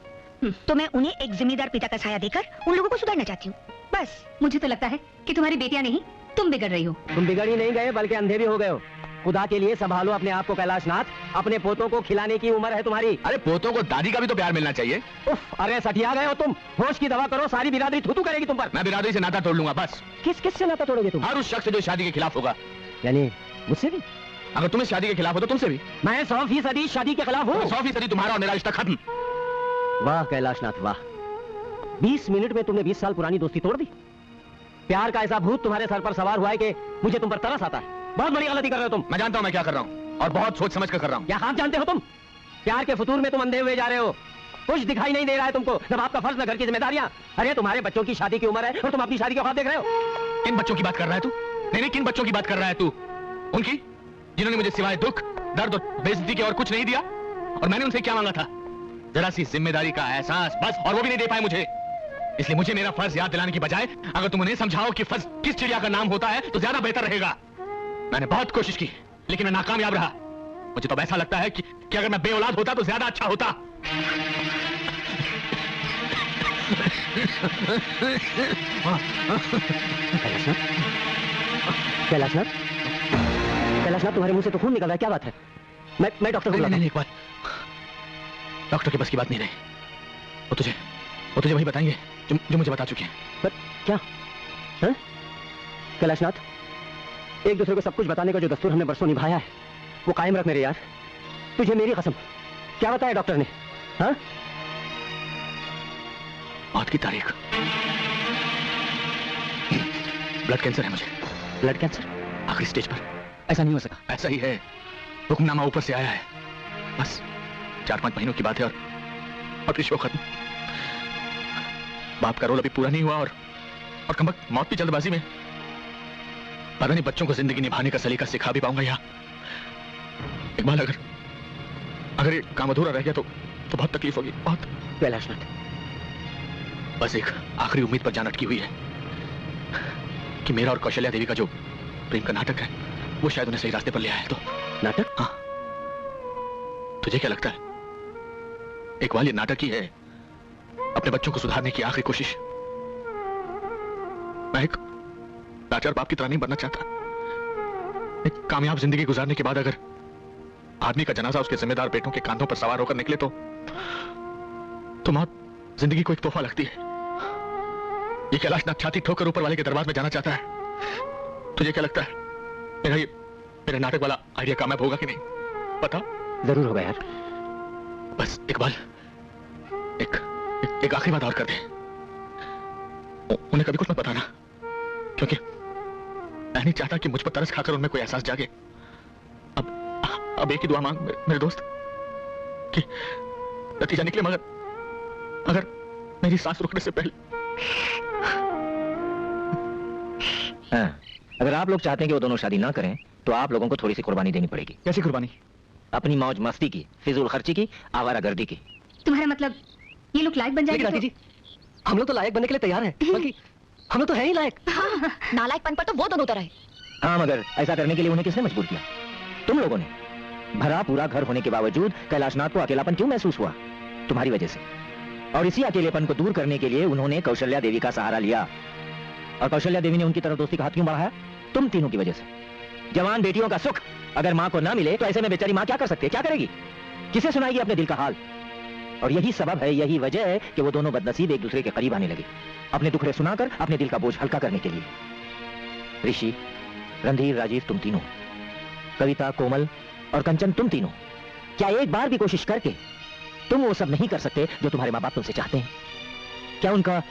तो मैं उन्हें एक जिम्मेदार पिता का साया देकर उन लोगों को सुधारना चाहती हूँ, बस। मुझे तो लगता है कि तुम्हारी बेटियां नहीं, तुम बिगड़ रही हो। तुम बिगड़ ही नहीं गए बल्कि अंधे भी हो गए हो। खुदा के लिए संभालो अपने आप को कैलाशनाथ, अपने पोतों को खिलाने की उम्र है तुम्हारी। अरे पोतों को दादी का भी तो प्यार मिलना चाहिए। उफ, अरे सठिया गए हो तुम, होश की दवा करो, सारी बिरादरी थू-थू करेगी तुम पर। मैं बिरादरी से नाता तोड़ लूंगा बस। किस से नाता तोड़ोगे तुम? हर उस शख्स जो शादी के खिलाफ होगा। यानी मुझसे भी? अगर तुम इस शादी के खिलाफ हो तो तुमसे भी। मैं 100% शादी के खिलाफ हूँ। 100% तुम्हारा और मेरा रिश्ता खत्म। वाह कैलाशनाथ वाह, 20 मिनट में तुमने 20 साल पुरानी दोस्ती तोड़ दी। प्यार का ऐसा भूत तुम्हारे सर पर सवार हुआ है कि मुझे तुम पर तरस आता है। बहुत बड़ी गलती कर रहे हो तुम। मैं जानता हूं मैं क्या कर रहा हूं और बहुत सोच समझ कर कर रहा हूं। क्या आप जानते हो तुम? प्यार के फतूर में तुम अंधे हुए जा रहे हो। कुछ दिखाई नहीं दे रहा है तुमको, जब आपका फर्ज न घर की जिम्मेदारियां। अरे तुम्हारे बच्चों की शादी की उम्र है और तुम अपनी शादी के ख्वाब देख रहे हो। किन बच्चों की बात कर रहा है तू? नहीं, किन बच्चों की बात कर रहा है तू? उनकी जिन्होंने मुझे सिवाय दुख, दर्द और बेइज्जती के और कुछ नहीं दिया। और मैंने उनसे क्या मांगा था? जरा सी जिम्मेदारी का एहसास, बस। और वो भी नहीं दे पाए मुझे। इसलिए मुझे मेरा फर्ज याद दिलाने की बजाय अगर तुम उन्हें समझाओ कि फर्ज किस चिड़िया का नाम होता है तो ज्यादा बेहतर रहेगा। मैंने बहुत कोशिश की लेकिन मैं नाकामयाब रहा। मुझे तो ऐसा लगता है कि अगर मैं बेऔलाद होता तो ज्यादा अच्छा होता। कैलाशनाथ, कैलाशनाथ तुम्हारे मुंह से तो खून निकल रहा है, क्या बात है? मैं डॉक्टर को नहीं, एक बात, डॉक्टर के बस की बात नहीं रही। वो तुझे वही बताएंगे जो मुझे बता चुके हैं। पर क्या? हाँ? कैलाशनाथ, एक दूसरे को सब कुछ बताने का जो दस्तूर हमने बरसों निभाया है वो कायम रख मेरे यार। तुझे मेरी कसम। क्या बताया डॉक्टर ने? हाँ? मौत की तारीख। ब्लड कैंसर है मुझे। Blood cancer? आखिरी स्टेज पर। ऐसा नहीं हो सका। ऐसा ही है, हुक्मनामा ऊपर से आया है। बस 4-5 महीनों की बात है और फिर शो खत्म। बाप का रोल अभी पूरा नहीं हुआ और कमबख्त मौत भी जल्दबाजी में। पता नहीं बच्चों को जिंदगी निभाने का सलीका सिखा भी पाऊंगा या इकबाल। अगर ये काम अधूरा रह गया तो बहुत तकलीफ होगी, बहुत। कैलाशनाथ, बस एक आखिरी उम्मीद पर जान अटकी हुई है कि मेरा और कौशल्या देवी का जो प्रेम का नाटक है वो शायद उन्हें सही रास्ते पर ले आया। तो नाटक? हाँ। तुझे क्या लगता है? इकबाल, ये नाटक ही है, अपने बच्चों को सुधारने की आखिरी कोशिश। मैं एक लाचार बाप की तरह नहीं बनना चाहता। एक कामयाब जिंदगी गुजारने के बाद अगर आदमी का जनाजा उसके जिम्मेदार बेटों के कांधों पर सवार होकर निकले तो मौत जिंदगी को एक तोहफा लगती है। ये कैलाशनाथ छाती ठोकर ऊपर वाले के दरबार में जाना चाहता है। तुझे क्या लगता है मेरा नाटक वाला आइडिया कामयाब होगा कि नहीं? पता? जरूर होगा यार। बस इकबाल, एक आखिरी बात और कर दे। उन्हें कभी कुछ मत बताना, क्योंकि मैं नहीं चाहता कि मुझ पर तरस खाकर उनमें कोई एहसास जागे। अब एक ही दुआ मांग मेरे दोस्त कि नतीजा निकले, मगर मेरी सांस रुकने से पहले। हाँ, अगर आप लोग चाहते हैं कि वो दोनों शादी ना करें तो आप लोगों को थोड़ी सी कुर्बानी देनी पड़ेगी। कैसी कुर्बानी? अपनी मौज मस्ती की, फिजूल खर्ची की, आवारागर्दी की। तुम्हारा मतलब ये लोग लायक बन जाएंगे? जी, हम लोग तो लायक बनने के लिए तैयार हैं, बल्कि हम लोग तो है ही लायक। हाँ, नालायकपन पर तो वो दोनों तरह है। हाँ, मगर ऐसा करने के लिए उन्हें किसने मजबूर किया? तुम लोगों ने। भरा पूरा घर होने के बावजूद कैलाशनाथ को अकेलापन क्यों महसूस हुआ? तुम्हारी वजह से। और इसी अकेलेपन को दूर करने के लिए उन्होंने कौशल्या देवी का सहारा लिया। और कौशल्या देवी ने उनकी तरफ दोस्ती का हाथ क्यों बढ़ाया? तुम तीनों की वजह से। जवान बेटियों का सुख अगर मां को ना मिले तो ऐसे में बेचारी मां क्या कर सकती है? क्या करेगी? किसे सुनाएगी अपने दिल का हाल? और यही सबब है, यही वजह है कि वो दोनों बदनसीब एक दूसरे के करीब आने लगे, अपने दुखड़े सुनाकर अपने दिल का बोझ हल्का करने के लिए। ऋषि, रणधीर, राजीव, तुम तीनों, कविता, कोमल और कंचन, तुम तीनों, क्या एक बार भी कोशिश करके तुम वो सब नहीं कर सकते जो तुम्हारे माँ बाप तुमसे चाहते हैं? क्या उनका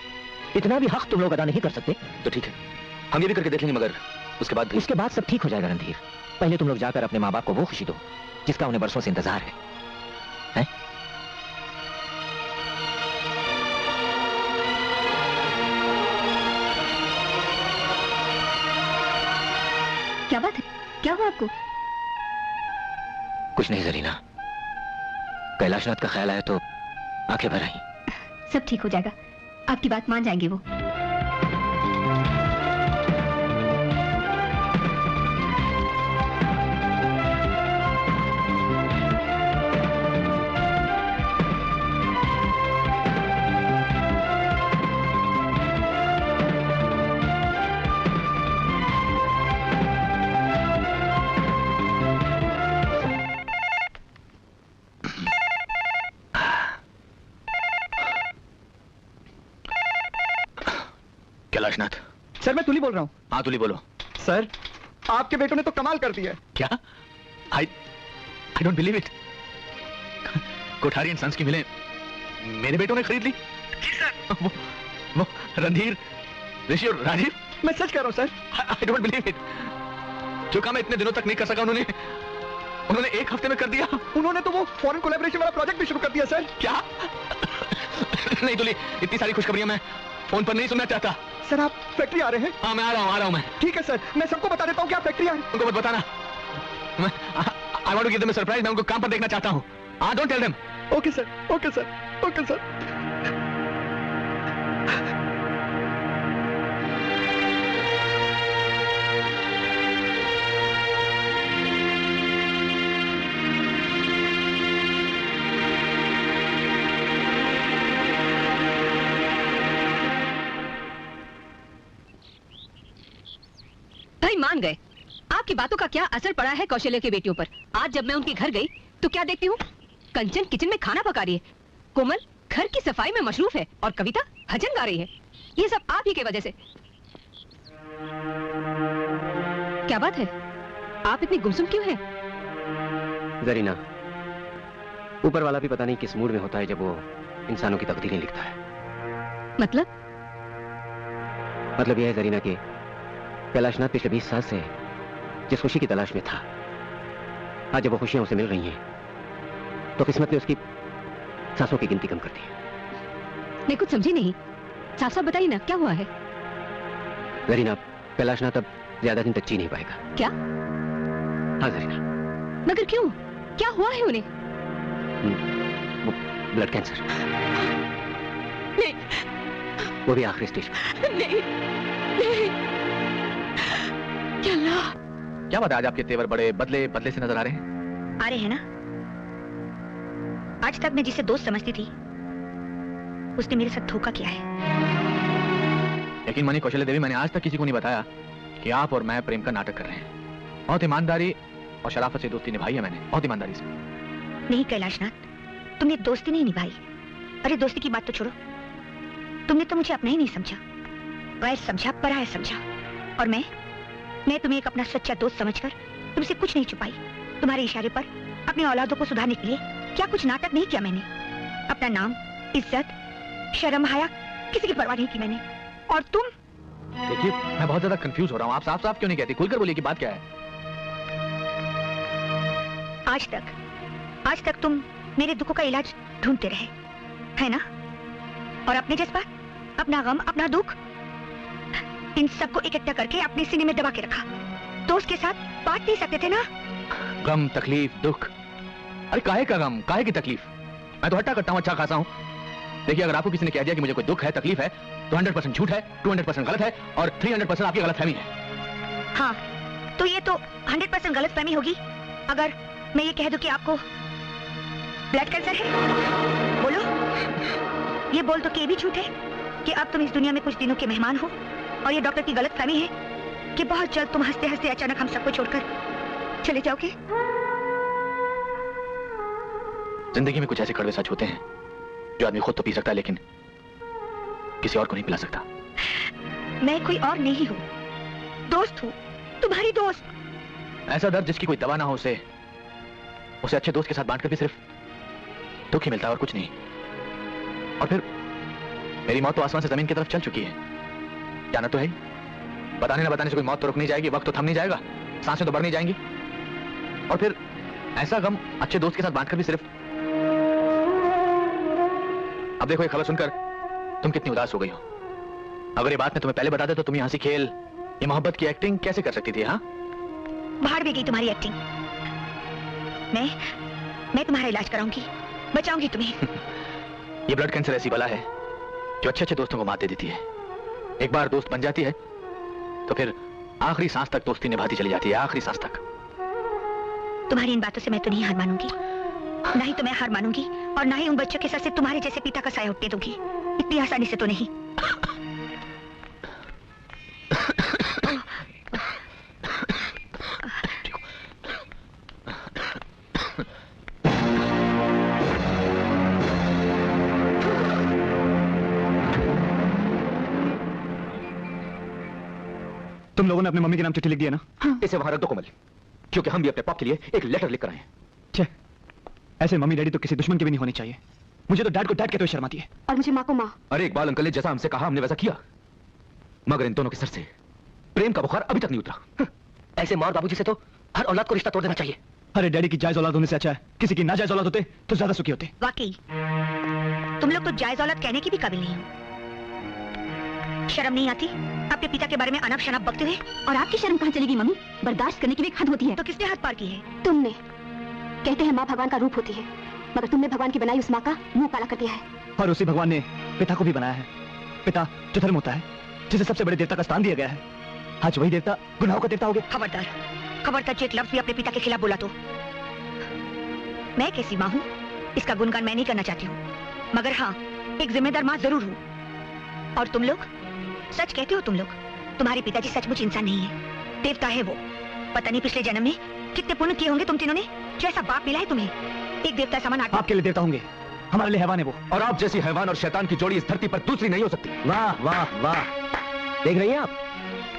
इतना भी हक तुम लोग अदा नहीं कर सकते? तो ठीक है, हम ये भी करके देख लेंगे, मगर उसके बाद सब ठीक हो जाएगा रणधीर। पहले तुम लोग जाकर अपने माँ बाप को वो खुशी दो जिसका उन्हें बरसों से इंतजार है, हैं? क्या बात है? क्या हुआ आपको? कुछ नहीं जरीना, कैलाशनाथ का ख्याल आया तो आंखें भर आई। सब ठीक हो जाएगा, आपकी बात मान जाएंगे वो। कैलाशनाथ। सर, मैं तुली बोल रहा हूँ। हाँ, तुली बोलो। सर, आपके बेटों ने तो कमाल कर दिया है। क्या? I don't believe it। Kothari and sons की मिलें मेरे बेटों ने खरीद ली? जी सर। वो रणधीर, ऋषि और राजीव। मैं सच कह रहा हूँ sir. I don't believe it। जो काम मैं इतने दिनों तक नहीं कर सका उन्होंने 1 हफ्ते में कर दिया। उन्होंने तो वो फॉरेन कोलैबोरेशन वाला प्रोजेक्ट भी शुरू कर दिया सर। क्या? नहीं दुली, इतनी सारी खुशखबरियां मैं फोन पर नहीं सुनना चाहता। सर आप फैक्ट्री आ रहे हैं? हाँ मैं आ रहा हूँ मैं। ठीक है सर, मैं सबको बता देता हूँ कि आप फैक्ट्री आ रहे हैं। उनको मत बताना। I want to give them a surprise। मैं उनको काम पर देखना चाहता हूँ। Don't tell them। Okay sir, okay sir, okay sir. भाई मान गए। आपकी बातों का क्या असर पड़ा है कौशल्या की बेटियों पर। आज जब मैं उनके घर गई तो क्या देखती हूँ, कंचन किचन में खाना पका रही है, कोमल घर की सफाई में मशरूफ है और कविता भजन गा रही है। ये सब आप ही की वजह से। क्या बात है, आप इतनी गुमसुम क्यों हैं? जरीना, ऊपर वाला भी पता नहीं किस मूड में होता है जब वो इंसानों की तकदीरें लिखता है। मतलब यह है जरीना कि कैलाशनाथ पिछले 20 साल से जिस खुशी की तलाश में था, आज जब वो खुशियां उसे मिल रही हैं तो किस्मत ने उसकी सांसों की गिनती कम कर दी। मैं कुछ समझी नहीं, साफ साफ बताइए ना क्या हुआ है। जरीना, कैलाशनाथ अब ज्यादा दिन तक जी नहीं पाएगा। क्या? हाँ जरीना। मगर क्यों, क्या हुआ है उन्हें? वो ब्लड कैंसर। नहीं, वो भी आखिरी स्टेज पर। नहीं, नहीं। क्या बात है, आज आपके तेवर बड़े बदले बदले से नजर आ रहे हैं। आ रहे हैं ना। आज तक मैं जिसे दोस्त समझती थी उसने मेरे साथ धोखा किया है। यकीन मानिए कौशल्या देवी, मैंने आज तक किसी को नहीं बताया कि आप और मैं प्रेम का नाटक कर रहे हैं। बहुत ईमानदारी और शराफत से दोस्ती निभाई है मैंने, बहुत ईमानदारी से। नहीं कैलाशनाथ, तुमने दोस्ती नहीं निभाई। अरे दोस्ती की बात तो छोड़ो, तुमने तो मुझे अपना ही नहीं समझा, गैर समझा, पराया समझा। और मैं तुम्हें एक अपना सच्चा दोस्त समझकर तुमसे कुछ नहीं छुपाई। तुम्हारे इशारे पर अपनी औलादों को सुधारने के लिए क्या कुछ नाटक नहीं किया मैंने। अपना नाम, इज्जत, शर्म, हया किसी की परवाह नहीं की मैंने। और तुम? देखिए मैं बहुत ज्यादा कंफ्यूज हो रहा हूँ। आप साफ साफ क्यों नहीं कहती, खुलकर बोलिए कि बात क्या है। आज तक तुम मेरे दुखों का इलाज ढूंढते रहे, है ना? और अपने जज्बात, अपना गम, अपना दुख, इन सबको इकट्ठा करके अपने सीने में दबा के रखा। दोस्त के साथ बांट नहीं सकते थे ना? गम, तकलीफ, दुख। अरे काहे का गम, काहे की तकलीफ? मैं तो हट्टा करता हूँ, अच्छा खासा हूँ। देखिए अगर आपको किसी ने कह दिया कि मुझे कोई दुख है, तकलीफ है, तो 100% झूठ है, 200% गलत है और 300% आपकी गलतफहमी है। हाँ, तो ये तो 100% गलतफहमी होगी अगर मैं ये कह दूं कि आपको ब्लड कैंसर है। बोलो, ये बोल तो कि ये भी झूठ है कि अब तुम इस दुनिया में कुछ दिनों के मेहमान हो। और ये डॉक्टर की गलतफहमी है कि बहुत जल्द तुम हंसते हंसते अचानक हम सबको छोड़कर चले जाओगे। जिंदगी में कुछ ऐसे कड़वे सच होते हैं जो आदमी खुद तो पी सकता है लेकिन किसी और को नहीं पिला सकता। मैं कोई और नहीं हूँ, दोस्त हूँ, तुम्हारी दोस्त। ऐसा दर्द जिसकी कोई दवा ना हो, उसे अच्छे दोस्त के साथ बांटकर भी सिर्फ दुख ही मिलता है और कुछ नहीं। और फिर मेरी मौत तो आसमान से जमीन की तरफ चल चुकी है, जाना तो है ही। बताने ना बताने से कोई मौत तो रुक नहीं जाएगी, वक्त तो थम नहीं जाएगा, सांसें तो बढ़ नहीं जाएंगी। और फिर ऐसा गम अच्छे दोस्त के साथ बांटकर भी सिर्फ। अब देखो ये खबर सुनकर तुम कितनी उदास हो गई हो। अगर ये बात मैं तुम्हें पहले बता दे तो तुम ये हंसी खेल, ये मोहब्बत की एक्टिंग कैसे कर सकती थी? हाँ, बाहर भी गई तुम्हारी एक्टिंग। मैं तुम्हारा इलाज कराऊंगी, बचाऊंगी तुम्हें। ये ब्लड कैंसर ऐसी बला है जो अच्छे अच्छे दोस्तों को मात दे देती है। एक बार दोस्त बन जाती है तो फिर आखिरी सांस तक दोस्ती निभाती चली जाती है, आखिरी सांस तक। तुम्हारी इन बातों से मैं तो नहीं हार मानूंगी, ना ही तो मैं हार मानूंगी और ना ही उन बच्चों के सर से तुम्हारे जैसे पिता का साया उठने दूंगी। इतनी आसानी से तो नहीं। तुम लोगों ने अपने मम्मी के नाम चिट्ठी लिख दिया ना? हाँ। इसे वहां रख दो कोमल, क्योंकि हम भी अपने पाप के लिए एक लेटर लिख कर आए हैं। छे, ऐसे मम्मी डैडी तो किसी दुश्मन के भी नहीं होने चाहिए। मुझे तो डैड को डैड कहते हुए शर्म आती है। और मुझे माँ को माँ। अरे इकबाल अंकल ने जैसा हमसे कहा हमने वैसा किया, मगर इन दोनों के सर से प्रेम का बुखार अभी तक नहीं उतरा। ऐसे माँ और बाबूजी से तो हर औलाद को रिश्ता तोड़ देना चाहिए। अरे डैडी की जायज औलाद होने से अच्छा है किसी की नाजायज औलाद होते तो ज्यादा सुखी होते। वाकई तुम लोग तो जायज औलाद कहने की भी काबिल नहीं हो। शर्म नहीं आती अपने पिता के बारे में अनाप शनाप बकते हुए? और आपकी शर्म कहाँ चलेगी मम्मी? बर्दाश्त करने की भी एक हद होती है। तो किसने हद पार की है? तुमने। कहते हैं माँ भगवान का रूप होती है, मगर तुमने भगवान की बनाई उस माँ का मुंह काला कर दिया है। और उसी भगवान ने पिता को भी बनाया है। पिता जो धर्म होता है, जिसे सबसे बड़े देवता का स्थान दिया गया है, आज वही देवता गुनाहों का देवता हो गया। खबरदार, खबरदार एक लफ्ज भी अपने पिता के खिलाफ बोला तो। मैं कैसी माँ हूँ इसका गुणगान मैं नहीं करना चाहती हूँ, मगर हाँ एक जिम्मेदार माँ जरूर हूँ। और तुम लोग सच कहते हो, तुम लोग, तुम्हारे पिताजी सचमुच इंसान नहीं है, देवता है वो। पता नहीं पिछले जन्म में कितने पुण्य किए होंगे तुम तीनों ने, जैसा बाप मिला है तुम्हें। एक देवता समान आत्मा। आपके लिए देवता होंगे, हमारे लिए हैवान है वो। और आप जैसी हैवान और शैतान की जोड़ी इस धरती पर दूसरी नहीं हो सकती। वाह वाह वाह, देख रही हैं आप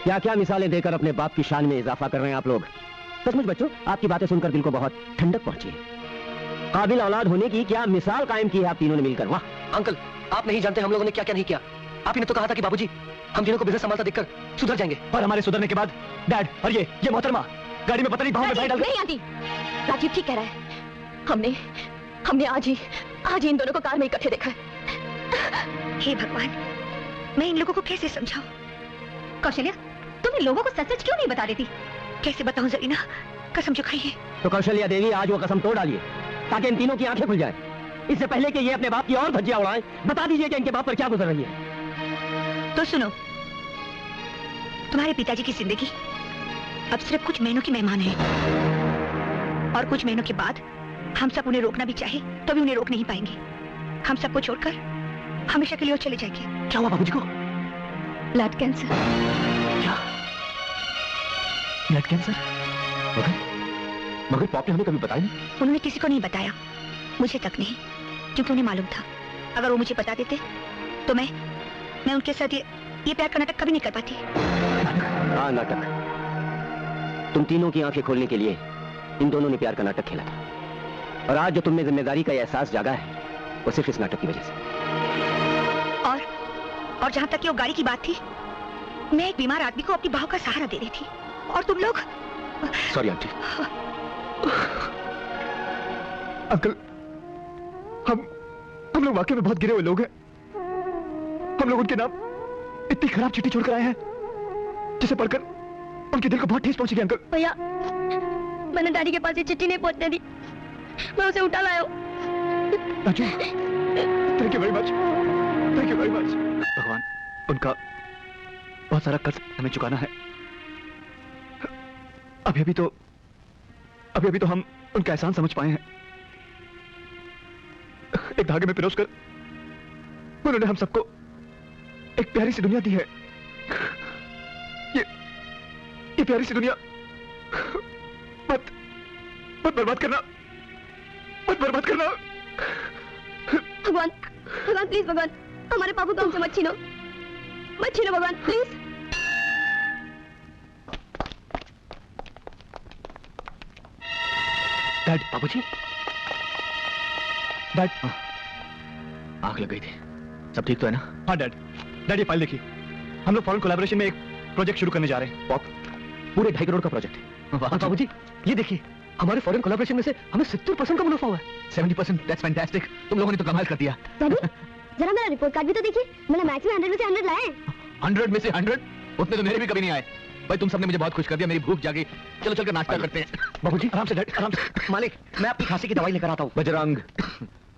क्या क्या मिसालें देकर अपने बाप की शान में इजाफा कर रहे हैं आप लोग। सचमुच बच्चों, आपकी बातें सुनकर दिल को बहुत ठंडक पहुंची है। काबिल औलाद होने की क्या मिसाल कायम की है आप तीनों ने मिलकर। वाह अंकल, आप नहीं जानते हम लोगों ने क्या क्या नहीं किया। आप ही ने तो कहा था कि बाबूजी हम तीनों को बिजनेस संभालता देखकर सुधर जाएंगे। और हमारे सुधरने के बाद डैड और ये मोहतरमा गाड़ी में पता नहीं भाव में भाई डाल नहीं आती। राजीव ठीक कह रहा है, हमने आज ही इन दोनों को कार में इकट्ठे देखा है। हे भगवान, मैं इन लोगों को कैसे समझाऊं? कौशल्या, तुम इन लोगों को सच सच क्यों नहीं बता देती? कैसे बताऊं जरीना, कसम जो खाई है। तो कौशल्या देवी आज वो कसम तोड़ डालिए ताकि इन तीनों की आंखें खुल जाए। इससे पहले कि ये अपने बाप की और धज्जियां उड़ाएं, बता दीजिए कि इनके बाप पर क्या गुजर रही है। तो सुनो, तुम्हारे पिताजी की जिंदगी अब सिर्फ कुछ महीनों की मेहमान है, और कुछ महीनों के बाद हम सब उन्हें रोकना भी चाहे तो भी उन्हें रोक नहीं पाएंगे। हम सबको छोड़कर हमेशा के लिए चले जाएंगे। क्या हुआ बाबूजी को? Blood cancer. क्या? Blood cancer? मगर पाप ने हमें कभी बताया नहीं। उन्होंने किसी को नहीं बताया, मुझे तक नहीं, क्योंकि उन्हें मालूम था अगर वो मुझे बता देते तो मैं उनके साथ ये प्यार का नाटक कभी नहीं कर पाती। हाँ नाटक। तुम तीनों की आंखें खोलने के लिए इन दोनों ने प्यार का नाटक खेला था, और आज जो तुम में जिम्मेदारी का एहसास जागा है वो सिर्फ इस नाटक की वजह से। और जहां तक कि वो गाड़ी की बात थी, मैं एक बीमार आदमी को अपनी बाहों का सहारा दे रही थी, और तुम लोग। Sorry aunty. अंकल, हम लोग वाकई में बहुत गिरे हुए लोग हैं। हम लोग उनके नाम इतनी खराब चिट्ठी छोड़कर आए हैं जिसे पढ़कर उनके दिल को बहुत ठेस पहुंचेगी। अंकल भैया, मैंने डैडी के पास ये चिट्ठी नहीं पहुंचने दी, मैं उसे उठा लाया हूं। Raju, thank you very much, thank you very much. भगवान, उनका बहुत सारा कर्ज हमें चुकाना है। अभी तो हम उनका एहसान समझ पाए हैं। एक धागे में पिरोसकर उन्होंने हम सबको एक प्यारी सी दुनिया दी है। ये प्यारी सी दुनिया मत बर्बाद करना, मत बर्बाद करना। भगवान, प्लीज भगवान, हमारे पापू को हमसे मत छीनो भगवान, प्लीज। डैड, बाबूजी, डैड, आग लग गई थी, सब ठीक तो है ना? हाँ डैड, ये फाइल देखिए। हम लोग फॉरेन कोलैबोरेशन में एक प्रोजेक्ट शुरू करने जा रहे हैं। पूरे 2.5 करोड़ का प्रोजेक्ट। बाबूजी, ये देखिए, हमारे फॉरेन कोलैबोरेशन में से हमें 70% का मुनाफा हुआ है। 70%, दैट्स फैंटास्टिक। तुम लोगों ने तो कमाल कर दिया। जरा मेरा रिपोर्ट कार्ड भी तो देखिए, मैंने मैक्स में 100 में से 100 लाए। 100 में से 100? उतने तो मेरे भी कभी नहीं आए। भाई तुम सबने मुझे बहुत खुश कर दिया, मेरी भूख जागी। चलो चलकर नाश्ता करते हैं। बाबूजी आराम से डैड, आराम से। मालिक, मैं आपकी खांसी की दवाई लेकर आता हूँ। बजरंग,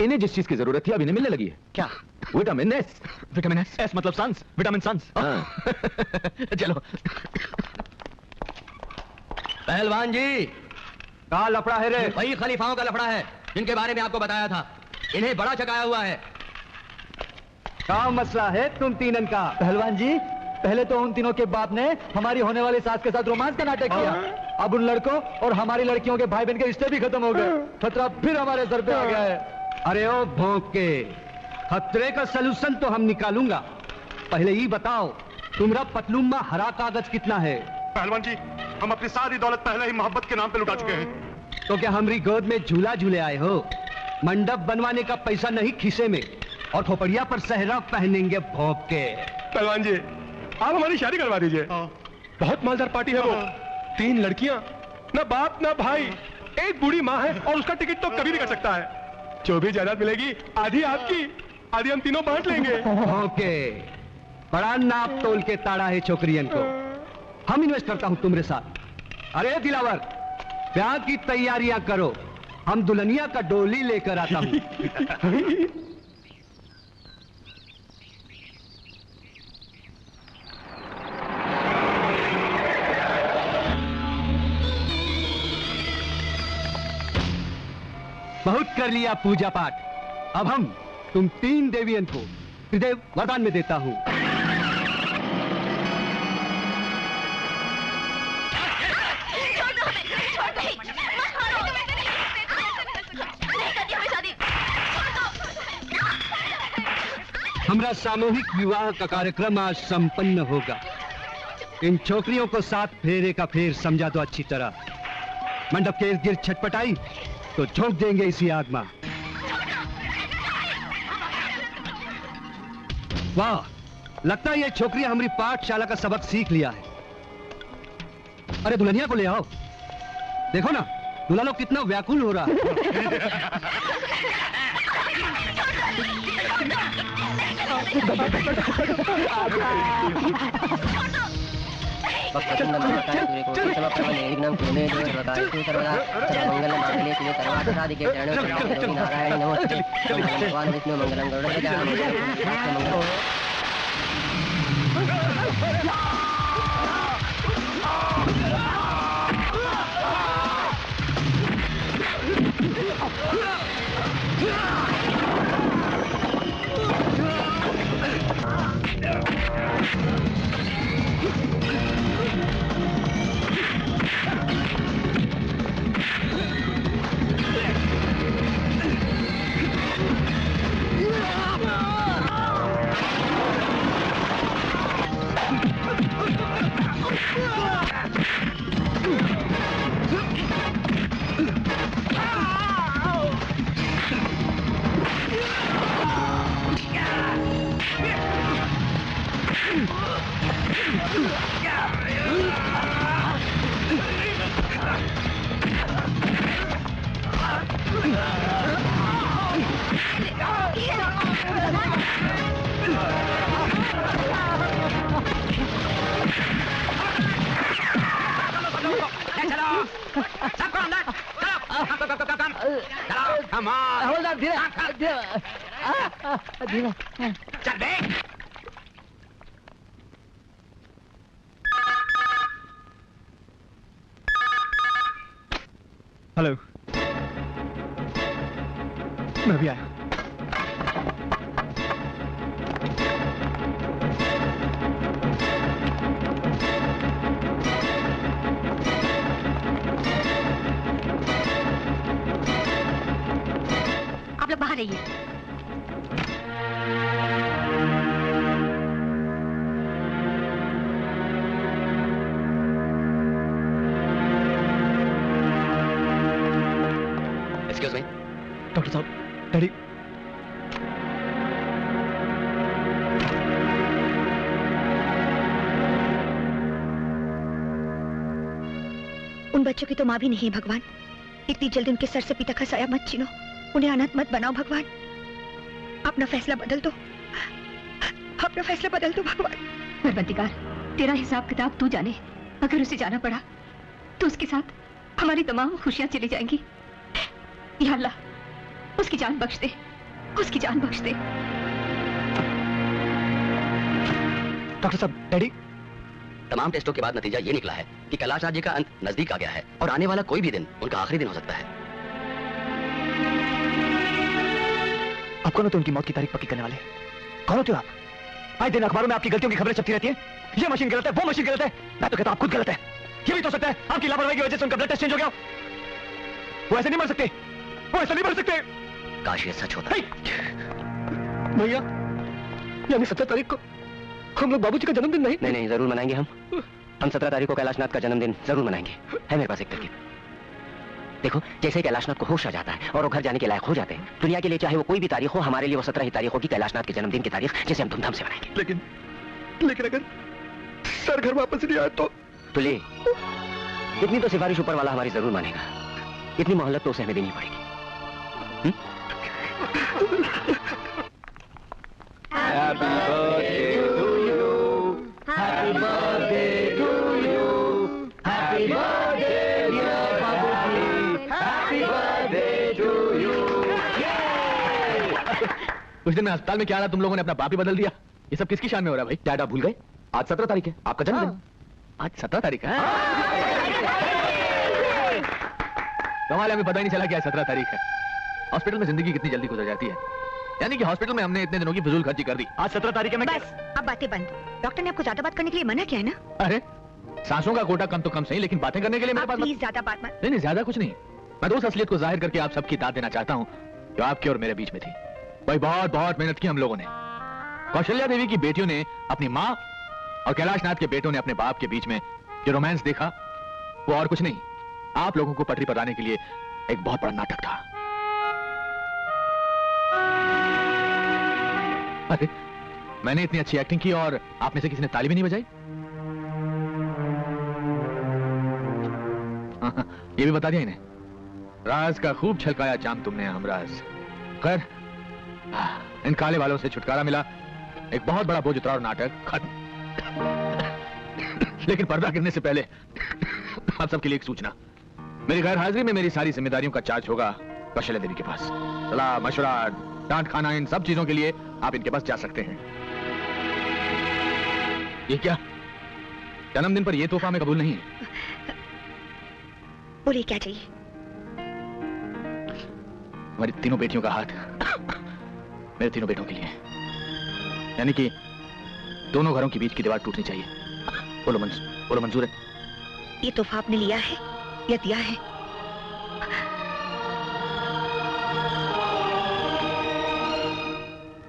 इन्हें जिस चीज की जरूरत थी अब इन्हें मिलने लगी है। क्या? Vitamin S. विटामिन एस मतलब सन्स, विटामिन सन्स। चलो। पहलवान जी, कहाँ लफड़ा है रे? वही खलीफाओं का लफड़ा है जिनके बारे में आपको बताया था। इन्हें बड़ा चकाया हुआ है। क्या मसला है तुम तीनन का? पहलवान जी, पहले तो उन तीनों के बाप ने हमारी होने वाली सास के साथ रोमांस का नाटक किया। अब उन लड़कों और हमारी लड़कियों के भाई बहन के रिश्ते भी खत्म हो गए। खतरा फिर हमारे सर पे आ गया है। अरे ओ भौंके, खतरे का सलूशन तो हम निकालूंगा। पहले ही बताओ, तुम्हारा पतलून में हरा कागज कितना है? पहलवान जी, हम अपनी सारी दौलत पहले ही मोहब्बत के नाम पे लुटा चुके हैं। तो क्या हमारी गोद में झूला झूले आए हो? मंडप बनवाने का पैसा नहीं खीसे में, और खोपड़िया पर सहरा पहनेंगे भौंके। पहलवान जी, आप हमारी शादी करवा दीजिए। बहुत मालदार पार्टी है वो। 3 लड़कियां, ना बाप ना भाई, एक बूढ़ी माँ है और उसका टिकट तो कभी भी कर सकता है। जो भी जायदाद मिलेगी आधी आपकी, आधी हम तीनों बांट लेंगे। ओके, बड़ा नाप तोल के ताड़ा है छोकरियन को। हम इन्वेस्ट करता हूं तुम्हारे साथ। अरे दिलावर, ब्याह की तैयारियां करो, हम दुल्हनिया का डोली लेकर आता हूं। बहुत कर लिया पूजा पाठ, अब हम तुम 3 देवियन को त्रिदेव वरदान में देता हूं। हमारा सामूहिक विवाह का कार्यक्रम आज संपन्न होगा। इन छोकरियों को 7 फेरे का फेर समझा दो अच्छी तरह। मंडप के इर्द गिर्द छटपटाई तो झोंक देंगे इसी आग में। वाह, लगता है ये छोकरियां हमारी पाठशाला का सबक सीख लिया है। अरे दुल्हनिया को ले आओ, देखो ना दूल्हा लोग कितना व्याकुल हो रहा है। नारायण नमस्ते। भगवान विष्णु मंगलम गरुड़। हेलो, मैं भी आया। आप लोग बाहर रहिए। Excuse me. डॉक्टर साहब, डैडी। उन बच्चों की तो माँ भी नहीं है भगवान। इतनी जल्दी उनके सर से पीता खसाया मत छीनो, उन्हें अनाथ मत बनाओ भगवान। अपना फैसला बदल दो, अपना फैसला बदल दो भगवान। परवरदिगार, तेरा हिसाब किताब तू जाने। अगर उसे जाना पड़ा तो उसके साथ हमारी तमाम खुशियां चली जाएंगी। या अल्लाह, उसकी जान बख्श दे, उसकी जान बख्श दे। डॉक्टर साहब, डैडी। तमाम टेस्टों के बाद नतीजा ये निकला है कि कैलाश राज जी का अंत नजदीक आ गया है और आने वाला कोई भी दिन उनका आखिरी दिन हो सकता है। आप कौन हो तो उनकी मौत की तारीख पक्की करने वाले? कौन होते हो आप? आए दिन अखबारों में आपकी गलतियों की खबरें छपती रहती हैं। ये मशीन गलत है, वो मशीन गलत है। मैं तो कहता हूं आप खुद गलत है। ये भी तो सकता है आपकी लापरवाही की वजह से उनका ब्लड टेस्ट चेंज हो गया। वो ऐसे नहीं मर सकते, वो ऐसा नहीं मर सकते। काश ये सच होता। भैया, यानी 17 तारीख को हम लोग बाबूजी का जन्मदिन नहीं? नहीं, जरूर मनाएंगे हम 17 तारीख को कैलाशनाथ का जन्मदिन जरूर मनाएंगे। है मेरे पास एक तरकीब। देखो, जैसे कैलाशनाथ को होश आ जाता है और वो घर जाने के लायक हो जाते हैं, दुनिया के लिए चाहे वो कोई भी तारीख हो, हमारे लिए वो 17 ही तारीख होगी, कैलाशनाथ के जन्मदिन की तारीख, जिसे हम धूमधाम से मनाएंगे। लेकिन अगर सर घर वापस नहीं आया तो? तुले, इतनी तो सिफारिश ऊपर वाला हमारी जरूर मानेगा। इतनी मोहलत तो उसे हमें देनी पड़ेगी। Happy birthday to you. Happy birthday to you. Happy birthday dear Babuji. Happy birthday to you. कुछ दिन में अस्पताल में क्या रहा, तुम लोगों ने अपना बाप ही बदल दिया। ये सब किसकी शान में हो रहा है भाई? डैड आप भूल गए, आज 17 तारीख है, आपका जन्मदिन। आज 17 तारीख है? कमाल, हमें पता ही नहीं चला कि आज 17 तारीख है। हॉस्पिटल में जिंदगी कितनी जल्दी गुजर जाती है। यानी कि हॉस्पिटल में हमने इतने दिनों की फिजूल खर्ची कर दी। आज 17 तारीख है। बस अब बातें बंद। डॉक्टर ने आपको ज्यादा बात करने के लिए मना किया है ना? अरे सांसों का कोटा कम तो कम सही, लेकिन बातें करने के लिए मेरे पास प्लीज ज्यादा बात मत। नहीं, ज्यादा कुछ नहीं। मैं तो उस असलियत को जाहिर करके आप सबकी दाद देना चाहता हूँ जो आपके और मेरे बीच में थी। भाई बहुत बहुत मेहनत की हम लोगों ने। कौशल्या देवी की बेटियों ने अपनी माँ और कैलाश नाथ के बेटों ने अपने बाप के बीच में जो रोमांस देखा, वो और कुछ नहीं, आप लोगों को पटरी पर लाने के लिए एक बहुत बड़ा नाटक था। अरे मैंने इतनी अच्छी एक्टिंग की और आप में से किसी ने ताली भी नहीं बजाई? ये भी बता दिया इन्हें। राज का खूब छलकाया जाम तुमने हमराज। खैर इन काले वालों से छुटकारा मिला, एक बहुत बड़ा बोझ उतरा और नाटक खत्म। लेकिन पर्दा गिरने से पहले आप सबके लिए एक सूचना। मेरी गैर हाजिरी में मेरी सारी जिम्मेदारियों का चार्ज होगा कौशल्या देवी के पास। सलाह मशवरा डांट खाना, इन सब चीजों के लिए आप इनके पास जा सकते हैं। ये क्या जन्मदिन पर यह तोहफा हमें कबूल नहीं है। बोलिए क्या चाहिए? हमारी तीनों बेटियों का हाथ मेरे तीनों बेटों के लिए, यानी कि दोनों घरों के बीच की दीवार टूटनी चाहिए। बोलो मंजूर है? ये तोहफा आपने लिया है या दिया है?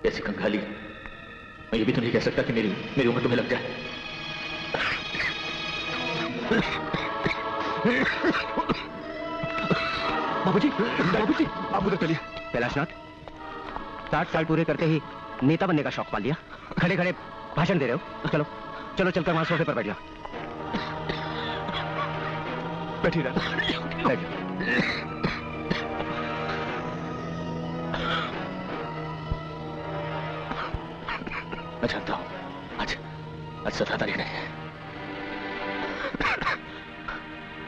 ऐसी कंगाली मैं ये भी तो नहीं कह सकता कि मेरी उम्र तुम्हें लग जाए। बाबूजी, आप उधर चलिए। कैलाशनाथ, 60 साल पूरे करते ही नेता बनने का शौक पाल लिया। खड़े खड़े भाषण दे रहे हो। चलो चलो चलकर वहां सोफे पर बैठ जाओ। बैठी रह। मैं जानता हूं आज 17 तारीख नहीं है।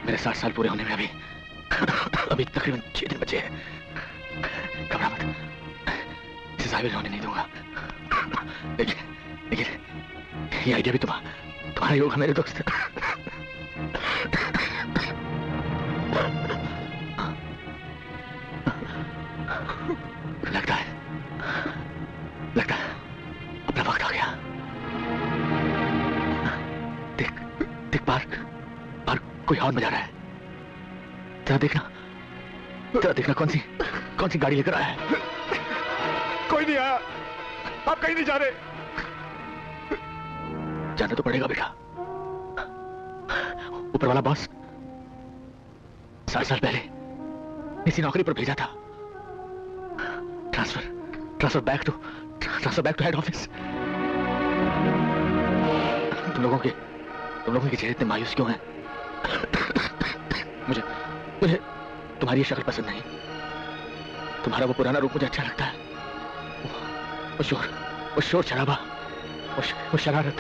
मेरे 60 साल पूरे होने में अभी तकरीबन 6 दिन बचे हैं। घबरा मत, इसे जाहिर होने नहीं दूंगा। लेकिन ये आइडिया भी तुम्हारा ही होगा मेरे दोस्त। लगता है अपना वक्त आ गया। देख बाहर कोई हॉर्न बजा रहा है। जरा देखना कौन सी गाड़ी लेकर आया है। कोई नहीं आया, आप कहीं नहीं जा रहे। जाना तो पड़ेगा बेटा। ऊपर वाला बॉस 60 साल पहले इसी नौकरी पर भेजा था। Transfer back to head office. तुम लोगों के चेहरे इतने मायूस क्यों हैं? मुझे तुम्हारी ये शक्ल पसंद नहीं। तुम्हारा वो पुराना रूप मुझे अच्छा लगता है। वो शोर शराबा, वो शरारत।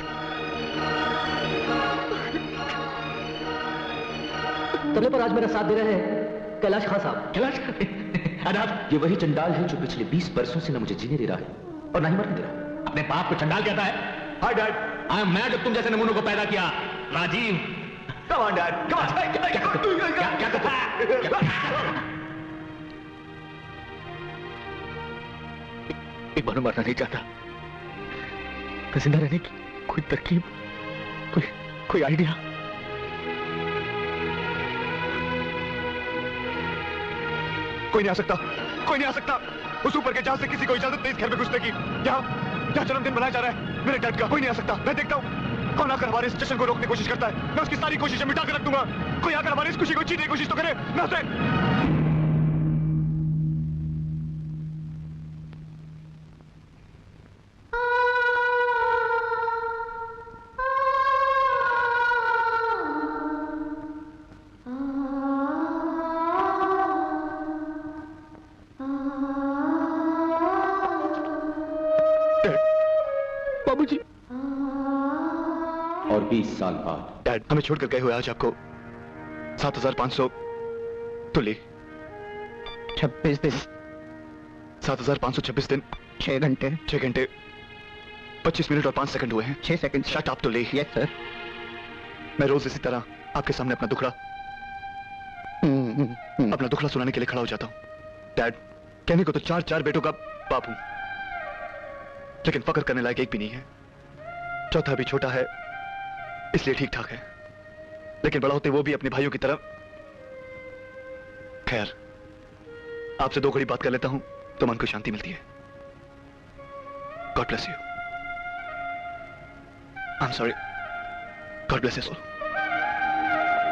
तबले पर आज मेरा साथ दे रहे हैं कैलाश खान साहब। कैलाश आदाब। ये वही चंडाल है जो पिछले 20 बरसों से न मुझे जीने दे रहा है और न ही मरने दे रहा है। अपने बाप को चंडाल कहता है? हाय डैड, आई एम मैं जब तुम जैसे नमूनों को पैदा किया। Rajiv, come on dad, come on। एक बार मरना नहीं चाहता। मैं जिंदा रहने की कोई तरकीब, कोई आइडिया। कोई नहीं आ सकता। उस ऊपर के जहाज से किसी को इजाजत नहीं इस घर में घुसने की। यहाँ जन्मदिन मनाया जा रहा है मेरे डैड का। कोई नहीं आ सकता। मैं देखता हूँ कौन आकर हमारे इस जश्न को रोकने की कोशिश करता है। मैं उसकी सारी कोशिशें मिटा कर रख दूंगा। कोई आकर हमारी इस खुशी को छीनने की कोशिश तो करे। मैं उसे 20 साल बाद। डैड, हमें छोड़कर गए हुए आज आपको 7,500 तो ले 26 दिन 7,526 दिन 6 घंटे 6 घंटे 25 मिनट और 5 सेकंड हुए हैं। 6 सेकंड। शट अप तो ले। Yes sir. मैं रोज इसी तरह आपके सामने अपना दुखड़ा सुनाने के लिए खड़ा हो जाता हूं। डैड, कहने को तो 4 बेटों का बाप हूं, लेकिन फक्र करने लायक एक भी नहीं है। चौथा भी छोटा है, इसलिए ठीक ठाक है, लेकिन बड़ा होते वो भी अपने भाइयों की तरह। खैर, आपसे 2 घड़ी बात कर लेता हूं तो मन को शांति मिलती है। God bless you. I am sorry. God bless you soul.